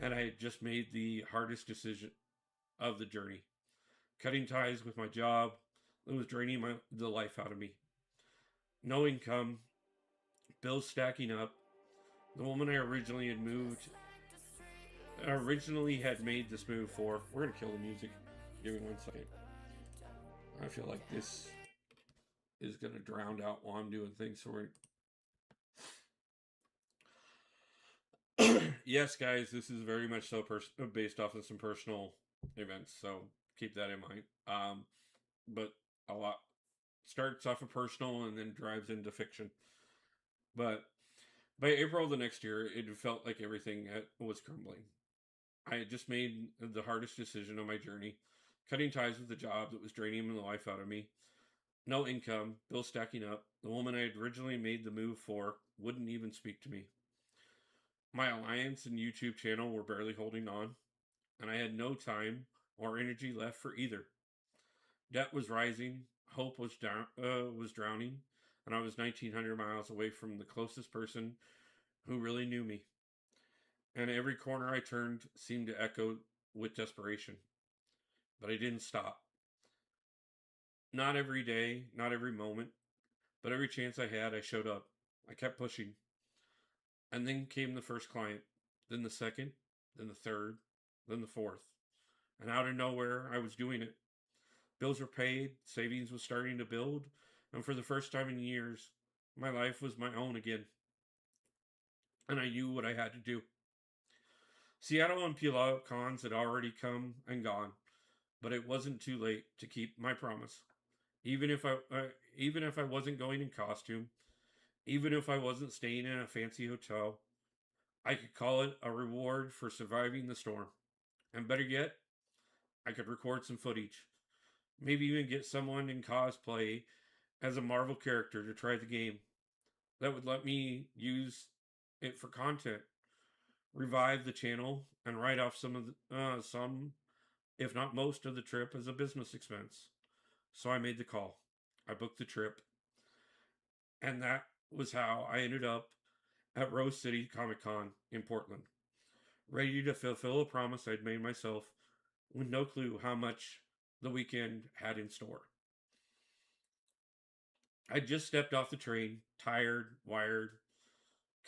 and I had just made the hardest decision of the journey. Cutting ties with my job, it was draining the life out of me. No income, bills stacking up. The woman I originally had made this move for. We're gonna kill the music. Give me 1 second. I feel like this is gonna drown out while I'm doing things. So yes, guys, this is very much so based off of some personal events, so keep that in mind. But a lot starts off of personal and then drives into fiction. But by April of the next year, it felt like everything was crumbling. I had just made the hardest decision of my journey, cutting ties with the job that was draining the life out of me. No income, bills stacking up. The woman I had originally made the move for wouldn't even speak to me. My alliance and YouTube channel were barely holding on, and I had no time or energy left for either. Debt was rising, hope was drowning, and I was 1,900 miles away from the closest person who really knew me. And every corner I turned seemed to echo with desperation. But I didn't stop. Not every day, not every moment, but every chance I had, I showed up. I kept pushing. And then came the first client, then the second, then the third, then the fourth. And out of nowhere, I was doing it. Bills were paid, savings was starting to build, and for the first time in years, my life was my own again. And I knew what I had to do. Seattle and Puyallup cons had already come and gone, but it wasn't too late to keep my promise. Even if I wasn't going in costume, even if I wasn't staying in a fancy hotel, I could call it a reward for surviving the storm. And better yet, I could record some footage. Maybe even get someone in cosplay as a Marvel character to try the game. That would let me use it for content, revive the channel, and write off some, if not most, of the trip as a business expense. So I made the call. I booked the trip, and that was how I ended up at Rose City Comic Con in Portland, ready to fulfill a promise I'd made myself with no clue how much the weekend had in store. I just stepped off the train, tired, wired,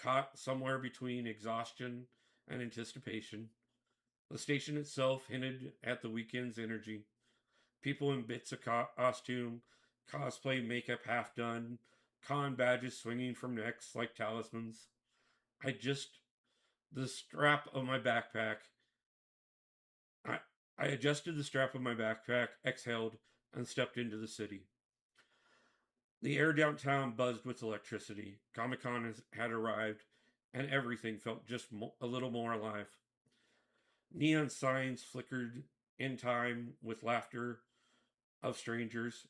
caught somewhere between exhaustion and anticipation. The station itself hinted at the weekend's energy. People in bits of costume, cosplay makeup half done, con badges swinging from necks like talismans. I just, the strap of my backpack, I, I adjusted the strap of my backpack, exhaled, and stepped into the city. The air downtown buzzed with electricity. Comic Con had arrived, and everything felt just a little more alive. Neon signs flickered in time with laughter of strangers.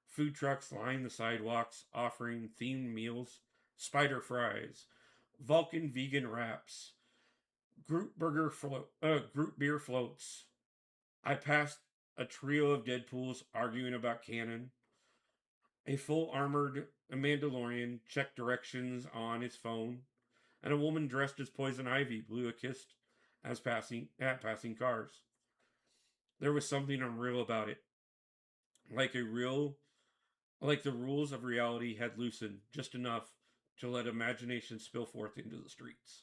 Food trucks lined the sidewalks, offering themed meals, spider fries, Vulcan vegan wraps, group beer floats. I passed a trio of Deadpools arguing about canon. A full armored Mandalorian checked directions on his phone, and a woman dressed as Poison Ivy blew a kiss at passing cars. There was something unreal about it, like like the rules of reality had loosened just enough to let imagination spill forth into the streets.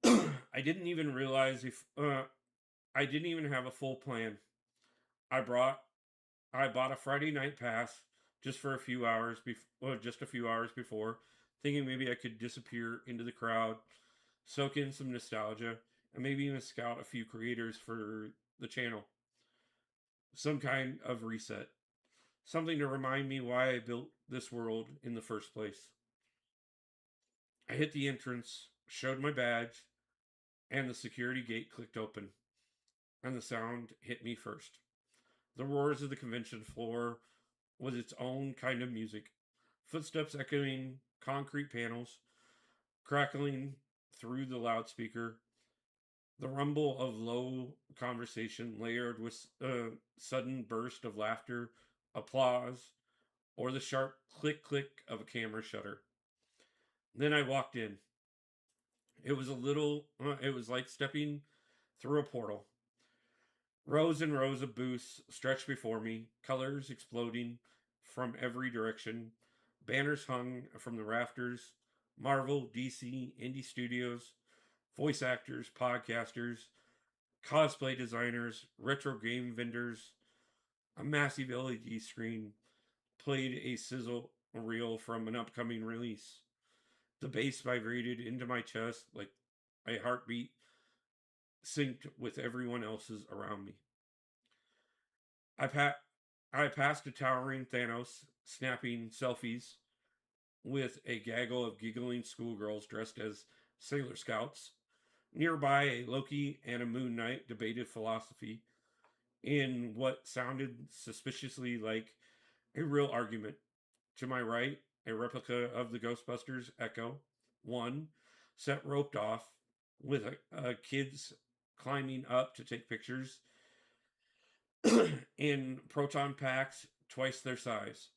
I didn't even realize if I didn't even have a full plan. I brought I bought a Friday night pass just for a few hours just a few hours before, thinking maybe I could disappear into the crowd, soak in some nostalgia, and maybe even scout a few creators for the channel. Some kind of reset. Something to remind me why I built this world in the first place. I hit the entrance, showed my badge, and the security gate clicked open, and the sound hit me first. The roars of the convention floor was its own kind of music. Footsteps echoing concrete panels, crackling through the loudspeaker, the rumble of low conversation layered with a sudden burst of laughter, applause, or the sharp click click of a camera shutter. Then I walked in. It was like stepping through a portal. Rows and rows of booths stretched before me, colors exploding from every direction, banners hung from the rafters, Marvel, DC, indie studios, voice actors, podcasters, cosplay designers, retro game vendors. A massive LED screen played a sizzle reel from an upcoming release. The bass vibrated into my chest like a heartbeat synced with everyone else's around me. I, pa- I passed a towering Thanos snapping selfies with a gaggle of giggling schoolgirls dressed as Sailor Scouts. Nearby, a Loki and a Moon Knight debated philosophy in what sounded suspiciously like a real argument. To my right, a replica of the Ghostbusters Echo 1, set roped off, with kids climbing up to take pictures in proton packs twice their size.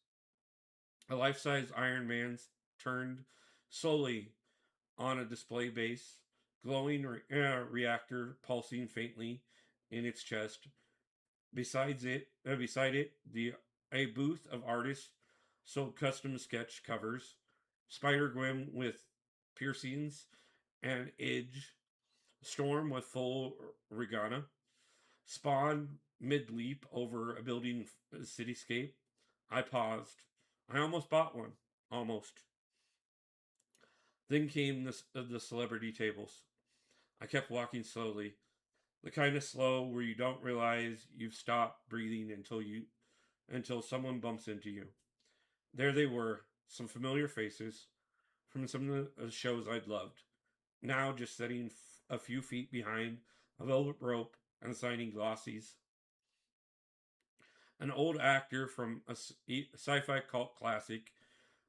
A life size Iron Man's turned slowly on a display base, glowing reactor pulsing faintly in its chest. Beside it, the a booth of artists sold custom sketch covers. Spider Gwen with piercings and Edge, Storm with full regana, Spawn mid leap over a building cityscape. I paused. I almost bought one. Almost. Then came the celebrity tables. I kept walking slowly. The kind of slow where you don't realize you've stopped breathing until someone bumps into you. There they were, some familiar faces from some of the shows I'd loved. Now just sitting a few feet behind a velvet rope and signing glossies. An old actor from a sci-fi cult classic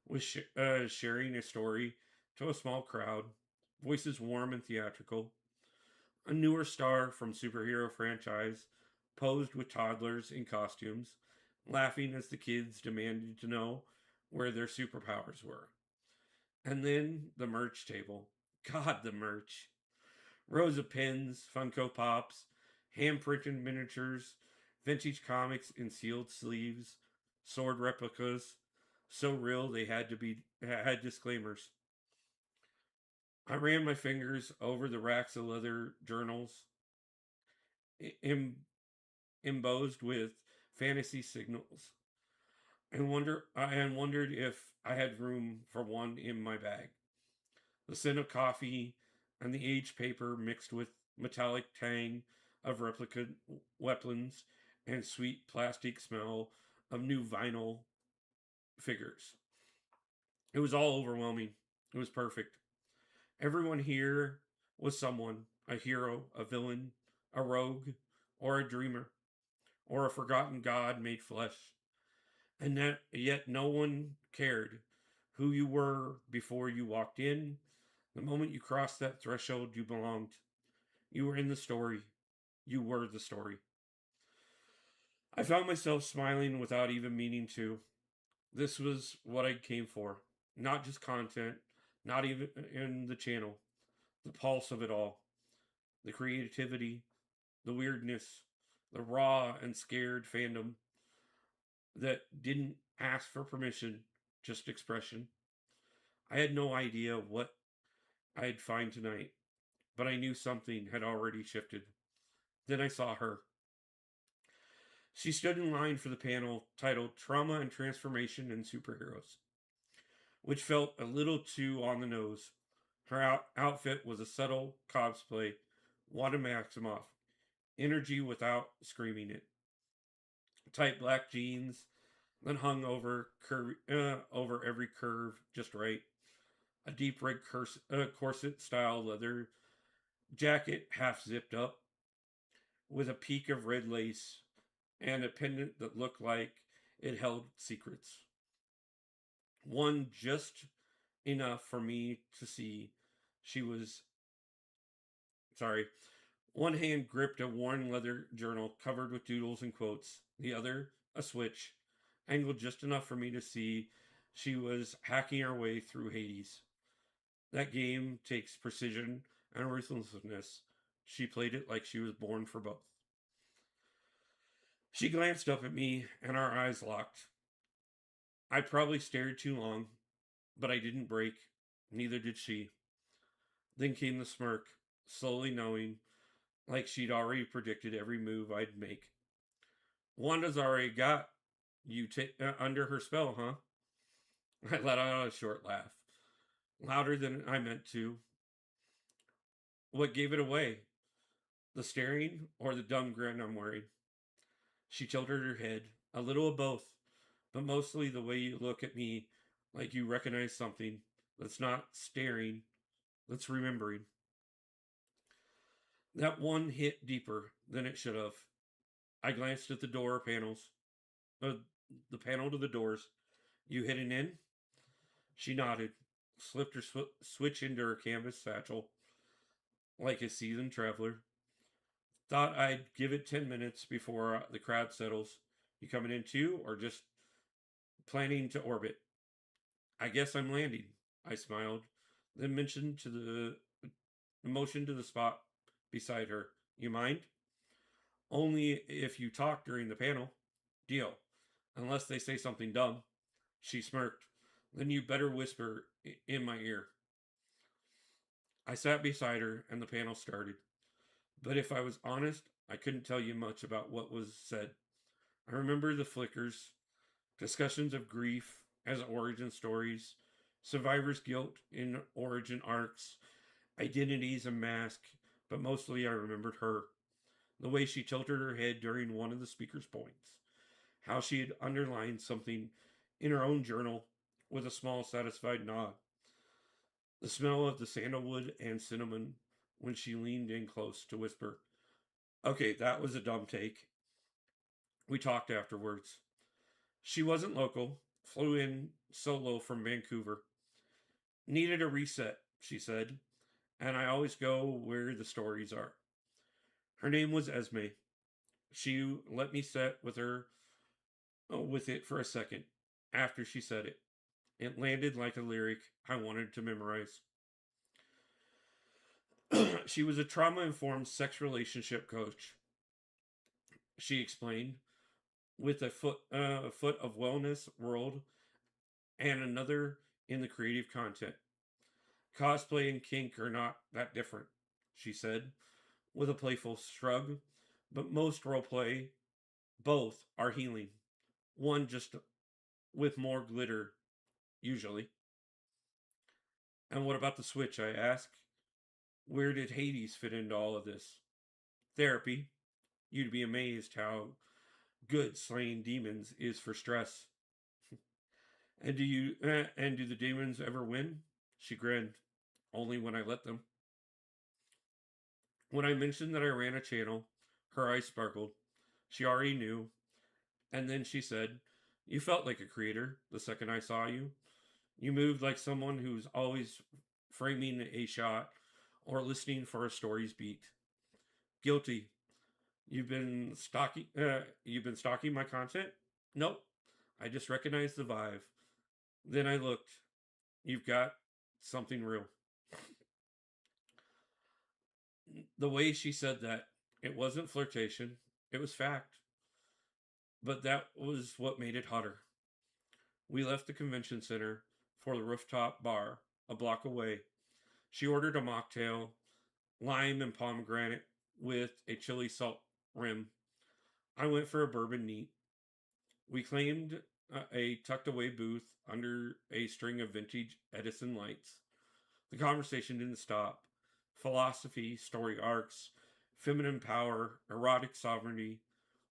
was sharing a story to a small crowd, voices warm and theatrical. A newer star from superhero franchise posed with toddlers in costumes, laughing as the kids demanded to know where their superpowers were. And then the merch table. God, the merch. Rows of pins, Funko Pops, hand printed miniatures, vintage comics in sealed sleeves, sword replicas, so real they had disclaimers. I ran my fingers over the racks of leather journals, em- embossed with fantasy signals, and wondered if I had room for one in my bag. The scent of coffee and the aged paper mixed with metallic tang of replica weapons and sweet plastic smell of new vinyl figures. It was all overwhelming. It was perfect. Everyone here was someone, a hero, a villain, a rogue, or a dreamer, or a forgotten god made flesh. And yet no one cared who you were before you walked in. The moment you crossed that threshold, you belonged. You were in the story. You were the story. I found myself smiling without even meaning to. This was what I came for. Not just content, not even in the channel. The pulse of it all. The creativity, the weirdness, the raw and scared fandom that didn't ask for permission, just expression. I had no idea what I'd find tonight, but I knew something had already shifted. Then I saw her. She stood in line for the panel titled Trauma and Transformation in Superheroes, which felt a little too on the nose. Her outfit was a subtle cosplay, Wanda Maximoff, energy without screaming it. Tight black jeans that hung over every curve just right. A deep red corset style leather jacket half zipped up with a peak of red lace and a pendant that looked like it held secrets. One just enough for me to see she was sorry. One hand gripped a worn leather journal covered with doodles and quotes, the other a switch, angled just enough for me to see she was hacking her way through Hades. That game takes precision and ruthlessness. She played it like she was born for both. She glanced up at me and our eyes locked. I probably stared too long, but I didn't break. Neither did she. Then came the smirk, slowly knowing, like she'd already predicted every move I'd make. Wanda's already got you under her spell, huh? I let out a short laugh, louder than I meant to. What gave it away? The staring or the dumb grin I'm wearing? She tilted her head, a little of both, but mostly the way you look at me like you recognize something that's not staring, that's remembering. That one hit deeper than it should have. I glanced at the door panels, uh, the panel to the doors. You heading in? She nodded, slipped her switch into her canvas satchel like a seasoned traveler. Thought I'd give it 10 minutes before the crowd settles. You coming in too, or just planning to orbit? I guess I'm landing, I smiled, then mentioned to the motion to the spot beside her. You mind? Only if you talk during the panel. Deal. Unless they say something dumb. She smirked. Then you better whisper in my ear. I sat beside her and the panel started. But if I was honest, I couldn't tell you much about what was said. I remember the flickers, discussions of grief as origin stories, survivor's guilt in origin arcs, identities and mask, but mostly I remembered her. the way she tilted her head during one of the speaker's points, how she had underlined something in her own journal with a small, satisfied nod, the smell of the sandalwood and cinnamon when she leaned in close to whisper, "Okay, that was a dumb take." We talked afterwards. She wasn't local, flew in solo from Vancouver. Needed a reset, she said, and I always go where the stories are. Her name was Esme. She let me sit with her with it for a second after she said it. It landed like a lyric I wanted to memorize. She was a trauma informed sex relationship coach, she explained, with a foot of wellness world and another in the creative content. Cosplay and kink are not that different, she said, with a playful shrug, but most roleplay, both are healing. One just with more glitter, usually. And what about the Switch, I asked? Where did Hades fit into all of this? Therapy. You'd be amazed how good slaying demons is for stress. And do the demons ever win? She grinned. Only when I let them. When I mentioned that I ran a channel, her eyes sparkled. She already knew. And then she said, "You felt like a creator the second I saw you. You moved like someone who's always framing a shot or listening for a story's beat." Guilty. You've been stalking my content? Nope. I just recognized the vibe. Then I looked. You've got something real. The way she said that, it wasn't flirtation, it was fact. But that was what made it hotter. We left the convention center for the rooftop bar a block away. She ordered a mocktail, lime and pomegranate with a chili salt rim. I went for a bourbon neat. We claimed a tucked away booth under a string of vintage Edison lights. The conversation didn't stop. Philosophy, story arcs, feminine power, erotic sovereignty,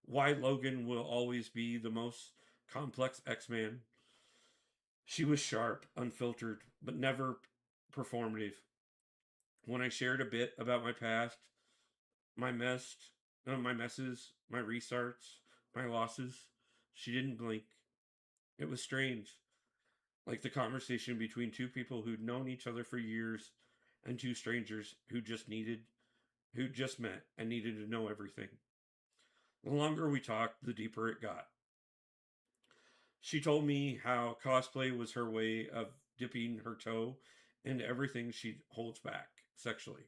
why Logan will always be the most complex X-Man. She was sharp, unfiltered, but never performative. When I shared a bit about my past, my mess, my messes, my restarts, my losses, she didn't blink. It was strange, like the conversation between two people who'd known each other for years and two strangers who just met and needed to know everything. The longer we talked, the deeper it got. She told me how cosplay was her way of dipping her toe into everything she holds back sexually.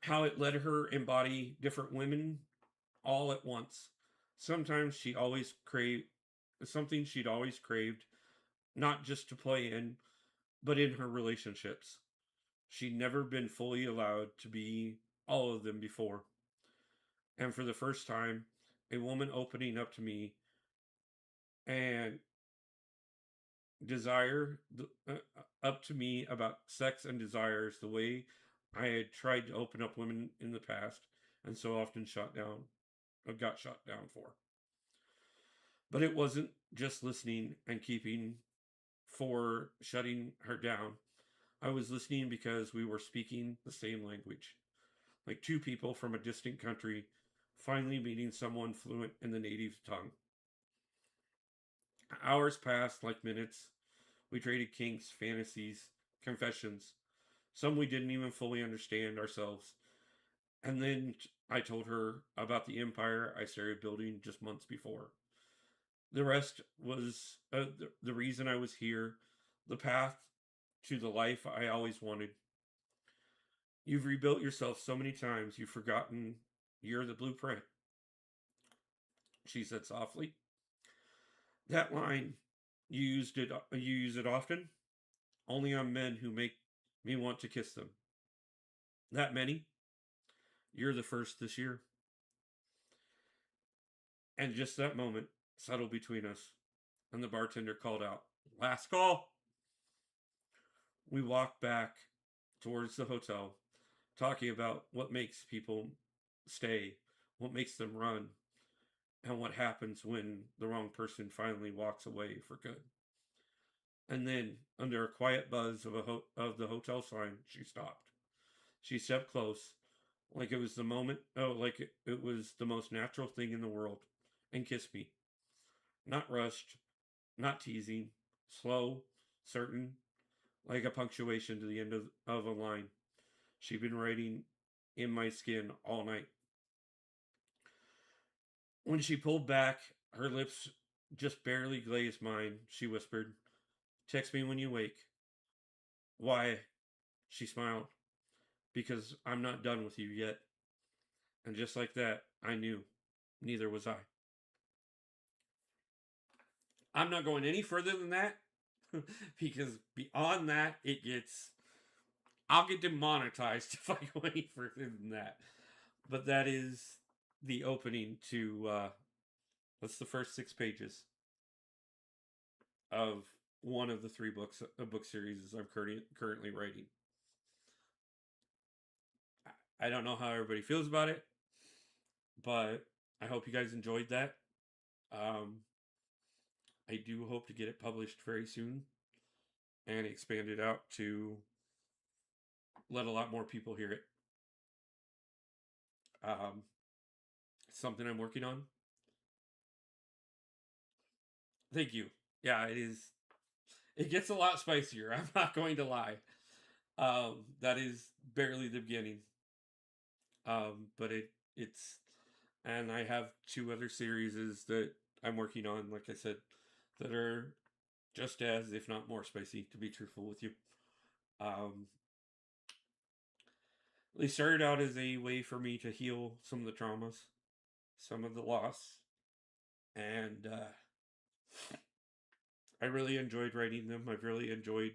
How it let her embody different women all at once. Sometimes she always craved something she'd always craved, not just to play in, but in her relationships. She'd never been fully allowed to be all of them before. And for the first time, a woman opening up to me and desire up to me about sex and desires the way I had tried to open up women in the past and so often got shot down for. But it wasn't just listening and keeping for shutting her down. I was listening because we were speaking the same language, like two people from a distant country finally meeting someone fluent in the native tongue. Hours passed like minutes. We traded kinks, fantasies, confessions, some we didn't even fully understand ourselves. And then I told her about the empire I started building just months before. The rest was the reason I was here, the path to the life I always wanted. You've rebuilt yourself so many times, you've forgotten you're the blueprint, she said softly. That line, you use it often, only on men who make me want to kiss them. That many? You're the first this year. And just that moment settled between us, and the bartender called out, "Last call." We walked back towards the hotel, talking about what makes people stay, what makes them run, and what happens when the wrong person finally walks away for good. And then, under a quiet buzz of the hotel sign, she stopped. She stepped close, like it was the moment, like it was the most natural thing in the world, and kissed me. Not rushed, not teasing, slow, certain, like a punctuation to the end of a line. She'd been writing in my skin all night. When she pulled back, her lips just barely glazed mine, she whispered, "Text me when you wake." "Why?" She smiled. "Because I'm not done with you yet." And just like that, I knew. Neither was I. I'm not going any further than that because beyond that, I'll get demonetized if I go any further than that. But that is the opening to, that's the first 6 pages of one of the 3 books, a book series I'm currently writing. I don't know how everybody feels about it, but I hope you guys enjoyed that. I do hope to get it published very soon and expand it out to let a lot more people hear it. Something I'm working on. Thank you. Yeah, it is. It gets a lot spicier. I'm not going to lie. That is barely the beginning. But it's, and I have 2 other series that I'm working on, like I said, that are just as, if not more spicy, to be truthful with you. They started out as a way for me to heal some of the traumas, some of the loss, and I really enjoyed writing them. I've really enjoyed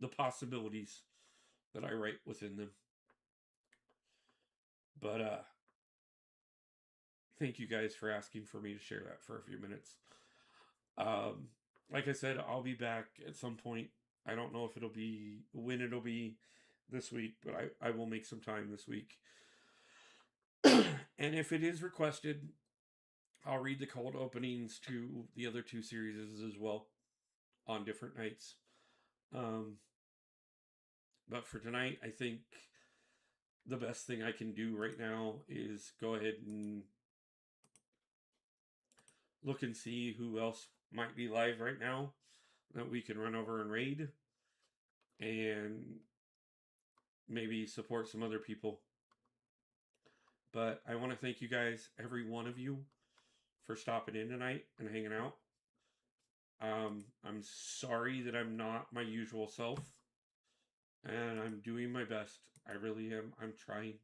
the possibilities that I write within them. But thank you guys for asking for me to share that for a few minutes. Like I said, I'll be back at some point. I don't know if when it'll be this week, but I will make some time this week. And if it is requested, I'll read the cold openings to the other 2 series as well on different nights. But for tonight, I think the best thing I can do right now is go ahead and look and see who else might be live right now that we can run over and raid, and maybe support some other people. But I want to thank you guys, every one of you, for stopping in tonight and hanging out. I'm sorry that I'm not my usual self, and I'm doing my best. I really am. I'm trying.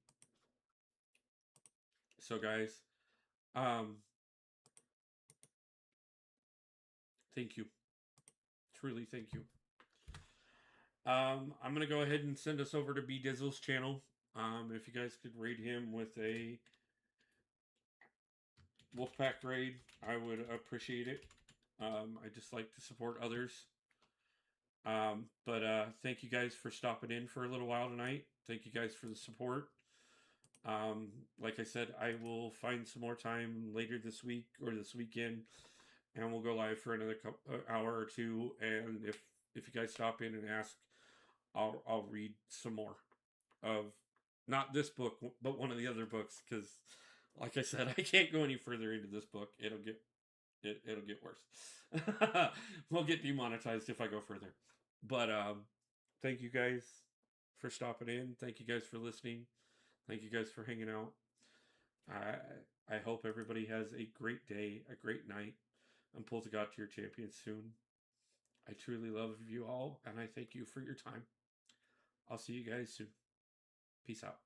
So guys, thank you. Truly thank you. I'm going to go ahead and send us over to B Dizzle's channel. If you guys could raid him with a Wolfpack raid, I would appreciate it. I just like to support others. But thank you guys for stopping in for a little while tonight. Thank you guys for the support. Like I said, I will find some more time later this week or this weekend, and we'll go live for another hour or 2. And if you guys stop in and ask, I'll read some more of, not this book, but one of the other books, because like I said, I can't go any further into this book. It'll get worse. We'll get demonetized if I go further. But thank you guys for stopping in. Thank you guys for listening. Thank you guys for hanging out. I hope everybody has a great day, a great night, and pull to God to your champion soon. I truly love you all, and I thank you for your time. I'll see you guys soon. Peace out.